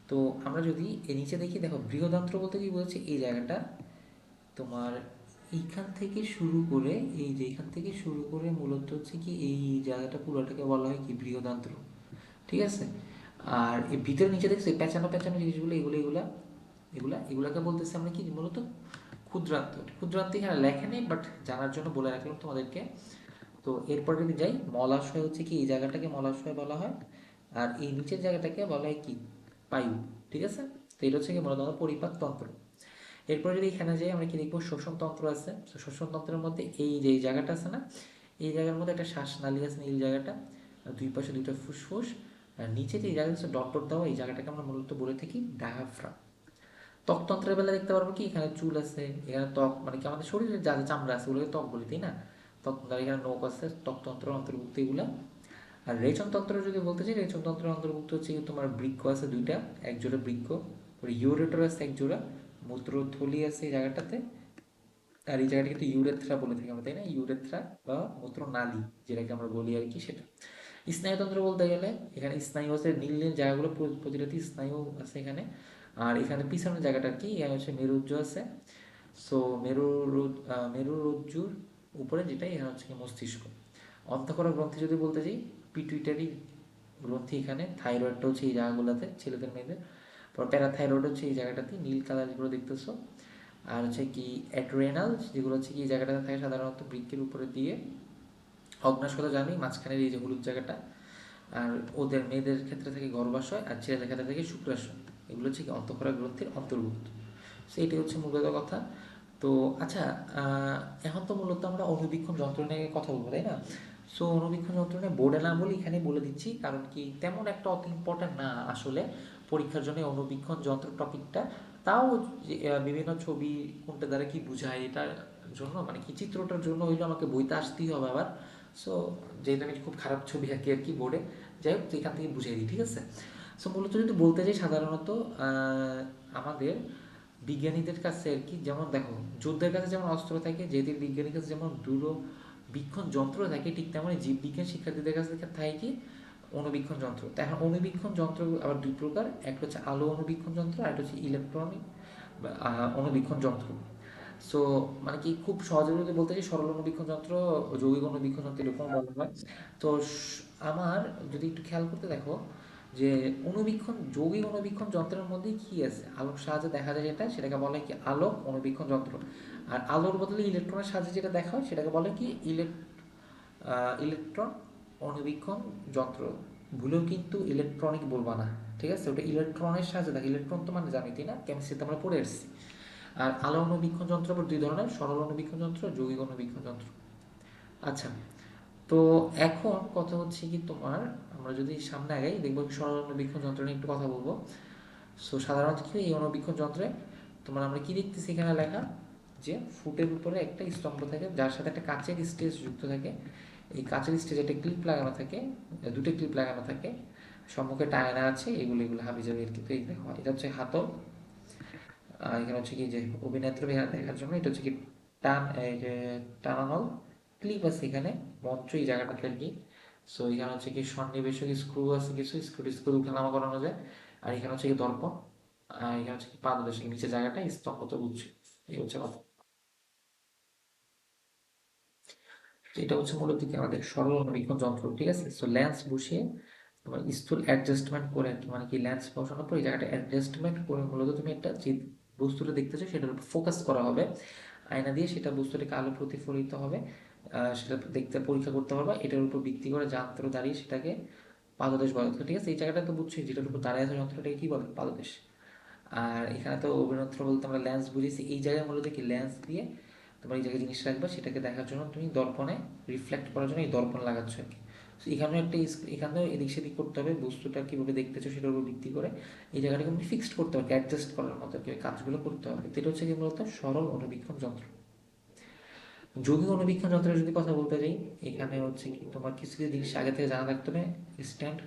তো আমরা যদি এই নিচে দেখি, দেখো বৃহদান্ত্র বলতে কি বলছে, এই জায়গাটা তোমার এইখান থেকে শুরু করে, এই যে এখান থেকে শুরু করে মূলত হচ্ছে কি এই জায়গাটা পুরোটাকে বলা হয় কি বৃহদান্ত্র, ঠিক আছে? আর এই ভিতরে নিচে দেখছি পেঁচানো পেঁচানো জিনিসগুলো, এগুলাকে বলতেছি আমরা কি মূলত ক্ষুদ্রান্ত। ক্ষুদ্রান্ত এখানে লেখা নেই, বাট জানার জন্য বলে রাখলাম তোমাদেরকে। তো এরপর যদি যাই, মলাশয় হচ্ছে কি এই জায়গাটাকে মলাশয় বলা হয়। আর এই নিচের জায়গাটাকে বলা হয় কি পায়ু, ঠিক আছে? তো এটা হচ্ছে কি মূলত আমাদের পরিপাক তন্ত্র। এরপর যদি এখানে যাই আমরা কি দেখবো, শ্বসন তন্ত্র আছে। তো শ্বসন তন্ত্রের মধ্যে এই যে এই জায়গাটা আছে না, এই জায়গার মধ্যে একটা শ্বাসনালী আছে নীল জায়গাটা, আর দুই পাশে দুইটা ফুসফুস। আর নিচে যে এই জায়গাটা হচ্ছে ডট ডট দেওয়া, এই জায়গাটাকে আমরা মূলত বলে থাকি ডায়াফ্রাম। ত্বকতন্ত্রের বেলা দেখতে পারবো কি এখানে চুল আছে, এখানে ত্বক মানে কি আমাদের শরীরের যা যা চামড়া আছে ওগুলোকে ত্বক বলি তাই না? ত্বক, এখানে নখ আছে, ত্বকতন্ত্রের অন্তর্ভুক্ত এগুলা। আর রেচনতন্ত্র যদি বলতে চাই, রেচনতন্ত্রের অন্তর্ভুক্ত হচ্ছে কি তোমার বৃক্ক আছে দুইটা, এক জোড়া বৃক্ক, ইউরেটর আছে এক জোড়া, মূত্রথলি আছে এই জায়গাটাতে। আর এই জায়গাটা কিন্তু ইউরেথ্রা বলে থাকি আমরা তাই না, ইউরেথ্রা বা মূত্রনালী যেটাকে আমরা বলি আর কি সেটা। স্নায়ুতন্ত্র বলতে গেলে এখানে স্নায়ু আছে, নীল নীল জায়গাগুলো প্রতিটাতে স্নায়ু আছে এখানে। আর এখানে পিছনের জায়গাটা কি, এখানে হচ্ছে মেরুজ্জ আছে। সো মেরুরজ্জুর উপরে যেটা, এখানে হচ্ছে কি মস্তিষ্ক। অন্তঃক্ষরা গ্রন্থি যদি বলতে চাই, পিটুইটারি গ্রন্থি এখানে, থাইরয়েডটা হচ্ছে এই জায়গাগুলোতে ছেলেদের মেয়েদের। পর প্যারাথাইরয়েড হচ্ছে এই জায়গাটাতে নীল কালার যেগুলো দেখতেছো। আর হচ্ছে কি অ্যাড্রেনাল, যেগুলো হচ্ছে কি এই জায়গাটাতে থাকে সাধারণত বৃক্কের উপরে দিয়ে। অগ্নাশয় কথা জানি, মাঝখানের এই যে হলুদ জায়গাটা। আর ওদের মেয়েদের ক্ষেত্রে থাকে গর্ভাশয়, আর ছেলেদের ক্ষেত্রে থাকে শুক্রাশয়। এগুলো হচ্ছে কি অন্তঃক্ষরা গ্রন্থির অন্তর্ভুক্ত। সেইটাই হচ্ছে মূলত কথা। তো আচ্ছা, এখন তো মূলত আমরা অনুবীক্ষণ যন্ত্র নিয়ে কথা বলবো তাই না? সো অনুবীক্ষণ যন্ত্র নিয়ে বোর্ডে না বলি এখানে বলে দিচ্ছি, কারণ কি তেমন একটা অত ইম্পর্টেন্ট না আসলে পরীক্ষার জন্য অনুবীক্ষণ যন্ত্র টপিকটা। তাও বিভিন্ন ছবি কোনটা দ্বারা কি বোঝায় এটার জন্য, মানে কি চিত্রটার জন্য হইলে আমাকে বইতে আসতেই হবে আবার। সো যেহেতু আমি খুব খারাপ ছবি আঁকি আর কি বোর্ডে, যাই হোক তো এখান থেকে বুঝিয়ে দিই, ঠিক আছে? সো মূলত যদি বলতে যাই সাধারণত আমাদের বিজ্ঞানীদের কাছে আর কি, যেমন দেখো যুদ্ধের কাছে যেমন অস্ত্র থাকে, যেদের বিজ্ঞানীর কাছে যেমন দূরবীক্ষণ যন্ত্র থাকে, ঠিক তেমনই জীববিজ্ঞান শিক্ষার্থীদের কাছে থাকে কি অণুবীক্ষণ যন্ত্র। তো এখন অণুবীক্ষণ যন্ত্র আবার দুই প্রকার, একটা হচ্ছে আলো অণুবীক্ষণ যন্ত্র, আর একটা হচ্ছে ইলেকট্রনিক অণুবীক্ষণ যন্ত্র। সো মানে কি খুব সহজে যদি বলতে চাই, সরল অণুবীক্ষণ যন্ত্র, যৌগিক অণুবীক্ষণ যন্ত্র এরকম বলা হয়। তো আমার যদি একটু খেয়াল করতে দেখো যে যৌগিক অণুবীক্ষণ যন্ত্রের মধ্যে কি আছে, আলোক সাহায্যে দেখা যায় যেটা, সেটাকে বলে কি আলোক অণুবীক্ষণ যন্ত্র। আর আলোর বদলে ইলেকট্রনের সাহায্যে যেটা দেখা হয় সেটাকে বলে কি ইলেকট্রন অণুবীক্ষণ যন্ত্র। ভুলেও কিন্তু ইলেকট্রনিক বলবা না, ঠিক আছে? ওটা ইলেকট্রনের সাহায্যে দেখে, ইলেকট্রন তো মানে জানি তাই না, কেমিস্ট্রিতে আমরা পড়ে এসেছি। আর আলো অণুবীক্ষণ যন্ত্র আবার দুই ধরনের, সরল অণুবীক্ষণ যন্ত্র, যৌগিক অণুবীক্ষণ যন্ত্র। আচ্ছা, তো এখন কথা হচ্ছে কি তোমার, আমরা যদি সামনে আগাই দেখবো সরল অণুবীক্ষণ যন্ত্র নিয়ে একটু কথা বলবো। সো সাধারণত কি এই অণুবীক্ষণ যন্ত্রে তোমার আমরা কি দেখতেছি এখানে লেখা, যে ফুটের উপরে একটা স্তম্ভ থাকে যার সাথে একটা কাচের স্টেজ যুক্ত থাকে। এই কাচের স্টেজে একটা ক্লিপ লাগানো থাকে, দুটো ক্লিপ লাগানো থাকে, সম্মুখে একটা আয়না আছে, এগুলো এগুলো হাবি যাবে আর কি। তো এই দেখো এটা হচ্ছে হাতল। এখানে হচ্ছে কি যে অভিনেত্রী দেখার জন্য এটা হচ্ছে কি এই যে টানানোর ক্লিপ আছে এখানে, মঞ্চ এই জায়গাটাতে আর কি। সো এখানে হচ্ছে কি সন্নিবেশক স্ক্রু আছে কিছু, স্ক্রু স্ক্রু উঠানামা করানো যায়। আর এখানে হচ্ছে কি দর্পণ, আর এখানে হচ্ছে কি পাদদেশে নিচে জায়গাটা স্তম্ভ তো বুঝছি। এই হচ্ছে কথা। এটা হচ্ছে মূলত কি আমাদের সরল অণুবীক্ষণ যন্ত্র, ঠিক আছে? সো লেন্স বসিয়ে তোমার স্থূল অ্যাডজাস্টমেন্ট করে আর কি, মানে কি লেন্স বসানোর পর এই জায়গাটা অ্যাডজাস্টমেন্ট করে মূলত তুমি একটা যে বস্তুটা দেখতেছো সেটার উপর ফোকাস করা হবে আয়না দিয়ে, সেটা বস্তুটাকে আলো প্রতিফলিত হবে, সেটা দেখতে পরীক্ষা করতে পারবা। এটার উপর ভিত্তি করে যন্ত্র দাঁড়িয়ে সেটাকে পাদদেশ বলে। তো ঠিক আছে, এই জায়গাটা তো বুঝছি, যেটার উপর দাঁড়িয়ে আছে যন্ত্রটাকে কি বলে, পাদদেশ। আর এখানে তো অভিনেত্র বলতে আমরা লেন্স বুঝেছি, এই জায়গায় মূলত কি লেন্স দিয়ে তোমার এই জায়গায় জিনিস রাখবা, সেটাকে দেখার জন্য তুমি দর্পণে রিফ্লেক্ট করার জন্য এই দর্পণ লাগাচ্ছ আর কি। So এখানেও একটা এখানেও এদিক সেদিক করতে হবে, বস্তুটা কীভাবে দেখতেছো সেটার উপর ভিত্তি করে এই জায়গাটাকে তুমি ফিক্সড করতে হবে, অ্যাডজাস্ট করার মতো কি কাজগুলো করতে হবে। তো এটা হচ্ছে কি মূলত সরল অনুবীক্ষণ যন্ত্র। যৌগিক অনুবীক্ষণ যন্ত্রের যদি কথা বলতে যাই, এখানে হচ্ছে কি তোমার কিছু কিছু জিনিস আগে থেকে জানা থাকতে হবে। স্ট্যান্ড,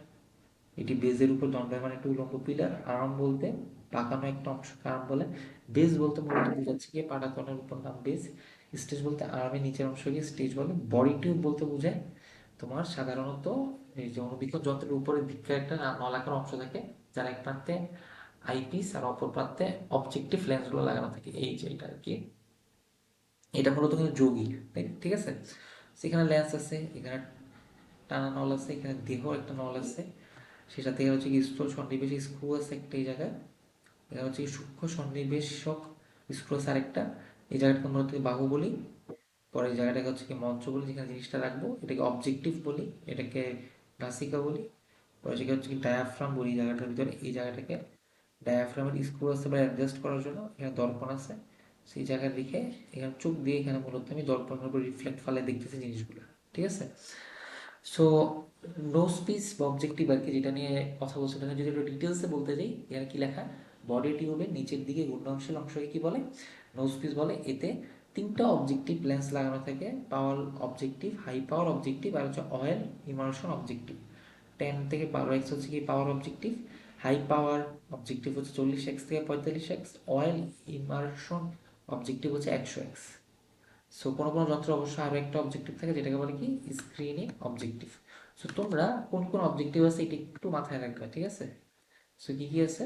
এটি বেজের উপর দণ্ডায়মান একটা উলম্ব পিলার। আর্ম বলতে পাকানো একটা অংশকে আর্ম বলে। বেজ বলতে মূলত বোঝাচ্ছে কি পাটাতনের উপর নাম বেজ। স্টেজ বলতে আর্মের নিচের অংশকে স্টেজ বলে। বডি টিউব বলতে বোঝায় তোমার সাধারণত এই যে অনুবীক্ষণ যন্ত্রের উপরের দিকে একটা নলাকার অংশ থাকে, যার এক প্রান্তে আইপিস আর অপর প্রান্তে অবজেক্টিভ লেন্সগুলো লাগানো থাকে, এই যে এটা আর কি। এটা মূলত কিন্তু যৌগিক, তাই ঠিক আছে। সেখানে লেন্স আছে, এখানে টানা নল আছে, এখানে দেহ একটা নল আছে, সেটা থেকে হচ্ছে কি স্থূল সন্নিবেশ স্ক্রু আছে একটা এই জায়গায়, এটা হচ্ছে কি সূক্ষ্ম সন্নিবেশক স্ক্রু আছে আরেকটা। এই জায়গাটাকে আমরা হচ্ছে বাহু বলি। পরে এই জায়গাটাকে হচ্ছে কি মঞ্চ বলি, যেখানে জিনিসটা রাখবো, এটাকে অবজেক্টিভ বলি, এটাকে নাসিকা বলি। পরে যেটা হচ্ছে কি ডায়াফ্রাম বলি এই জায়গাটার ভিতরে, এই জায়গাটাকে ডায়াফ্রামের স্ক্রু আছে বা অ্যাডজাস্ট করার জন্য। এখানে দর্পণ আছে, সেই জায়গায় রেখে এখানে চোখ দিয়ে এখানে মূলত আমি দর্পণের উপর রিফ্লেক্ট ফালে দেখতেছি জিনিসগুলো, ঠিক আছে। সো নোজ পিস বা অবজেক্টিভ আর কি, যেটা নিয়ে কথা বলছে, এটা যদি একটু ডিটেলসে বলতে যাই, এখানে কি লেখা, বডি টিউবের নিচের দিকে ঘূর্ণনশীল অংশকে কি বলে, নোজ পিস বলে। এতে তিনটা অবজেক্টিভ লেন্স লাগানো থাকে, পাওয়ার অবজেক্টিভ, হাই পাওয়ার অবজেক্টিভ, আর হচ্ছে অয়েল ইমার্শন অবজেক্টিভ। 10 থেকে 12x হচ্ছে কি পাওয়ার অবজেক্টিভ, হাই পাওয়ার অবজেক্টিভ হচ্ছে 40x থেকে 45x, অয়েল ইমার্শন অবজেক্টিভ হচ্ছে 100x। সো কোনো কোনো যন্ত্রে অবশ্য আরও একটা অবজেক্টিভ থাকে, যেটাকে বলে কি স্ক্রিনিং অবজেক্টিভ। সো তোমরা কোন কোন অবজেক্টিভ আছে এটা একটু মাথায় রাখবে, ঠিক আছে। সো কী কী আছে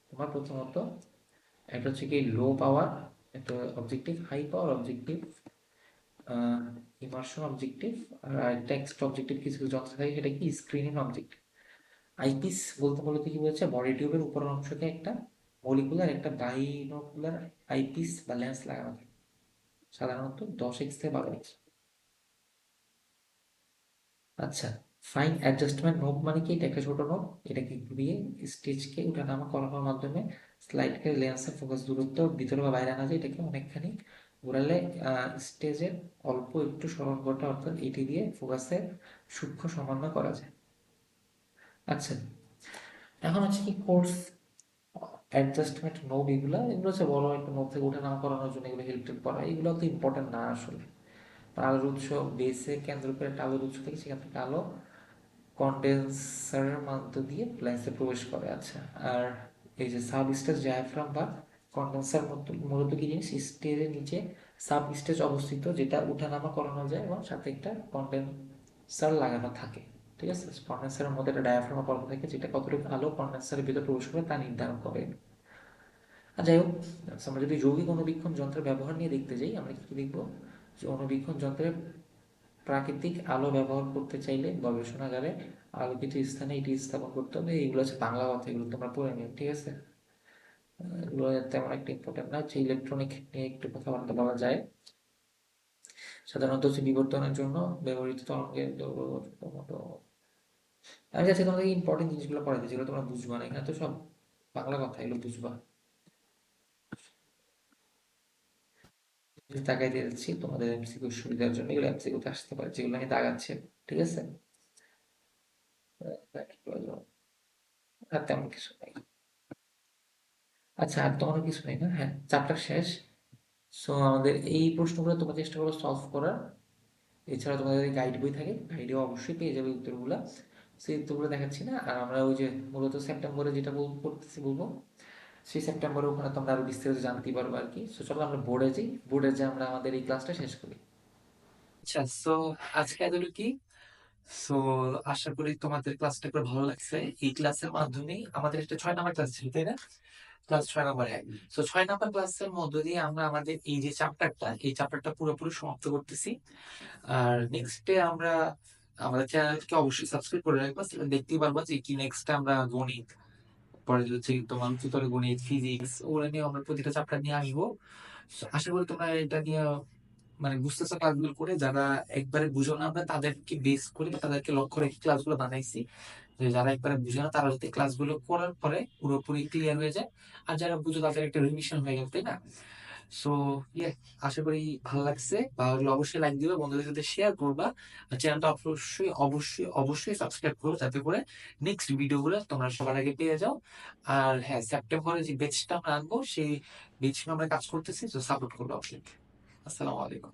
তোমার, প্রথমত একটা হচ্ছে কি লো পাওয়ার একটা অবজেক্টিভ, high power objective, immersion objective, আর একটা এক্সট্রা অবজেক্টিভ কিছু কিছু যন্ত্র থাকে, সেটা কি স্ক্রিনিং অবজেক্টিভ। আইপিস বলতে মূলত কি বলছে, বডি টিউবের উপরের অংশকে একটা মলিকুলার একটা বাইনোকুলার আইপিস বা লেন্স লাগানো থাকে, সাধারণত 10x থেকে 12x। আচ্ছা, ফাইন অ্যাডজাস্টমেন্ট নোব মানে কি, এটা একটা ছোট নোব, এটাকে ঘুরিয়ে স্টেজকে উঠানামা করানোর মাধ্যমে স্লাইডকে লেন্সের ফোকাস দূরত্ব ভিতরে বা বাইরে আনা যায়। এটাকে অনেকখানি ঘোরালে স্টেজের অল্প একটু স্মরণ ঘটা, অর্থাৎ এটি দিয়ে ফোকাসের সূক্ষ্ম সমন্বয় করা যায়। আচ্ছা, এখন হচ্ছে কি কোর্স অ্যাডজাস্টমেন্ট নোব, এগুলো এগুলো হচ্ছে বড় একটা নোব থেকে উঠানামা করানোর জন্য এগুলো হেল্প করা, এগুলো তো ইম্পর্টেন্ট না আসলে। আলোর উৎস বেসে কেন্দ্র করে একটা আলোর উৎস থেকে, সেখান থেকে আলো কন্ডেন্সারের মধ্য দিয়ে লেন্সে প্রবেশ করে। আচ্ছা, আর এই যে সাব স্টেজ ডায়াফ্রাম বা কন্ডেন্সার মূলত কি জিনিস, স্টেজের নিচে সাব স্টেজ অবস্থিত, যেটা উঠানামা করানো যায় এবং সাথে একটা কন্ডেন্সার লাগানো থাকে, ঠিক আছে। কন্ডেন্সারের মধ্যে একটা ডায়াফ্রাম পর্দা থাকে, যেটা কতটুকু আলো কন্ডেন্সারের ভিতরে প্রবেশ করে তা নির্ধারণ করে। আর যাই হোক, আমরা যদি যৌগিক অনুবীক্ষণ যন্ত্রের ব্যবহার নিয়ে দেখতে যাই, আমরা কি দেখবো, যে অনুবীক্ষণ যন্ত্রের প্রাকৃতিক আলো ব্যবহার করতে চাইলে গবেষণাগারে আলোকিত স্থানে এটি স্থাপন করতে হবে। এইগুলো হচ্ছে বাংলা কথা, এগুলো তোমরা পড়ে নিও, ঠিক আছে। এগুলো তেমন একটা ইম্পর্টেন্ট না, হচ্ছে ইলেকট্রনিক নিয়ে একটু কথাবার্তা বলা যায়। সাধারণত হচ্ছে বিবর্তনের জন্য ব্যবহৃত তরঙ্গের দৈর্ঘ্য। আমি চাচ্ছি তোমাদের ইম্পর্টেন্ট জিনিসগুলো পড়াতে, যেগুলো তোমরা বুঝবা না, এখানে তো সব বাংলা কথা, এগুলো বুঝবা। তাকাই দিয়ে যাচ্ছি তোমাদের এমসিকিউ সুবিধার জন্য, এগুলো এমসিকিউতে আসতে পারে, যেগুলো আমি দাগাচ্ছি, ঠিক আছে। আর তেমন কিছু নেই। আচ্ছা, আর তো অনেক কিছু নেই না, হ্যাঁ চ্যাপ্টার শেষ। সো আমাদের এই প্রশ্নগুলো তোমরা চেষ্টা করো সলভ করার। এছাড়া তোমাদের যদি গাইড বই থাকে, গাইডেও অবশ্যই পেয়ে যাবে উত্তরগুলো। সেই উত্তরগুলো দেখাচ্ছি না, আর আমরা ওই যে মূলত সেপ্টেম্বরে যেটা করতেছি বলবো, সেই সেপ্টেম্বরে ওখানে তোমরা আরো বিস্তারিত জানতে পারবো আর কি। সো চলো আমরা বোর্ডে যাই, বোর্ডে যে আমরা আমাদের এই ক্লাসটা শেষ করি। আচ্ছা, সো আজকে এতটুকুই। সো আশা করি তোমাদের ক্লাসটা করে ভালো লাগছে। এই ক্লাসের মাধ্যমে আমাদের একটা 6 নাম্বার ক্লাস ছিল, তাই না? ক্লাস 6 নম্বরে। তো 6 নাম্বার ক্লাসের মধ্য দিয়ে আমরা আমাদের এই যে চ্যাপ্টারটা, এই চ্যাপ্টারটা পুরোপুরি সমাপ্ত করতেছি। আর নেক্সট ডে আমরা আমাদের চ্যানেলকে অবশ্যই সাবস্ক্রাইব করে রাখবো, তাহলে দেখতেই পারবো যে কি নেক্সট আমরা গণিত, পরে হচ্ছে তোমার উচ্চতর গণিত, ফিজিক্স, ওগুলো নিয়ে আমরা প্রতিটা চ্যাপ্টার নিয়ে আসবো। So, আশা করি তোমরা এটা নিয়ে মানে বুঝতেছো ক্লাসগুলো করে, যারা একবারে বুঝো না আমরা তাদেরকে বেস করে বা তাদেরকে লক্ষ্য রেখে ক্লাসগুলো বানাইছি, যে যারা একবারে বুঝে না তারা যাতে ক্লাসগুলো করার পরে পুরোপুরি ক্লিয়ার হয়ে যায়, আর যারা বুঝো তাদের একটা রিভিশন হয়ে গেল, তাই না? সো ইয়ে আশা করি ভালো লাগছে। ভালো লাগলে অবশ্যই লাইক দিবা, বন্ধুদের সাথে শেয়ার করবা। আর চ্যানেলটা অবশ্যই সাবস্ক্রাইব করো যাতে করে নেক্সট ভিডিওগুলো তোমরা সবার আগে পেয়ে যাও। আর হ্যাঁ, সেপ্টেম্বরে যে ব্যাচটা আমরা আনবো সেই ব্যাচ নিয়ে আমরা কাজ করতেছি। তো সাপোর্ট করবো অবশ্যই। আসসালামু আলাইকুম।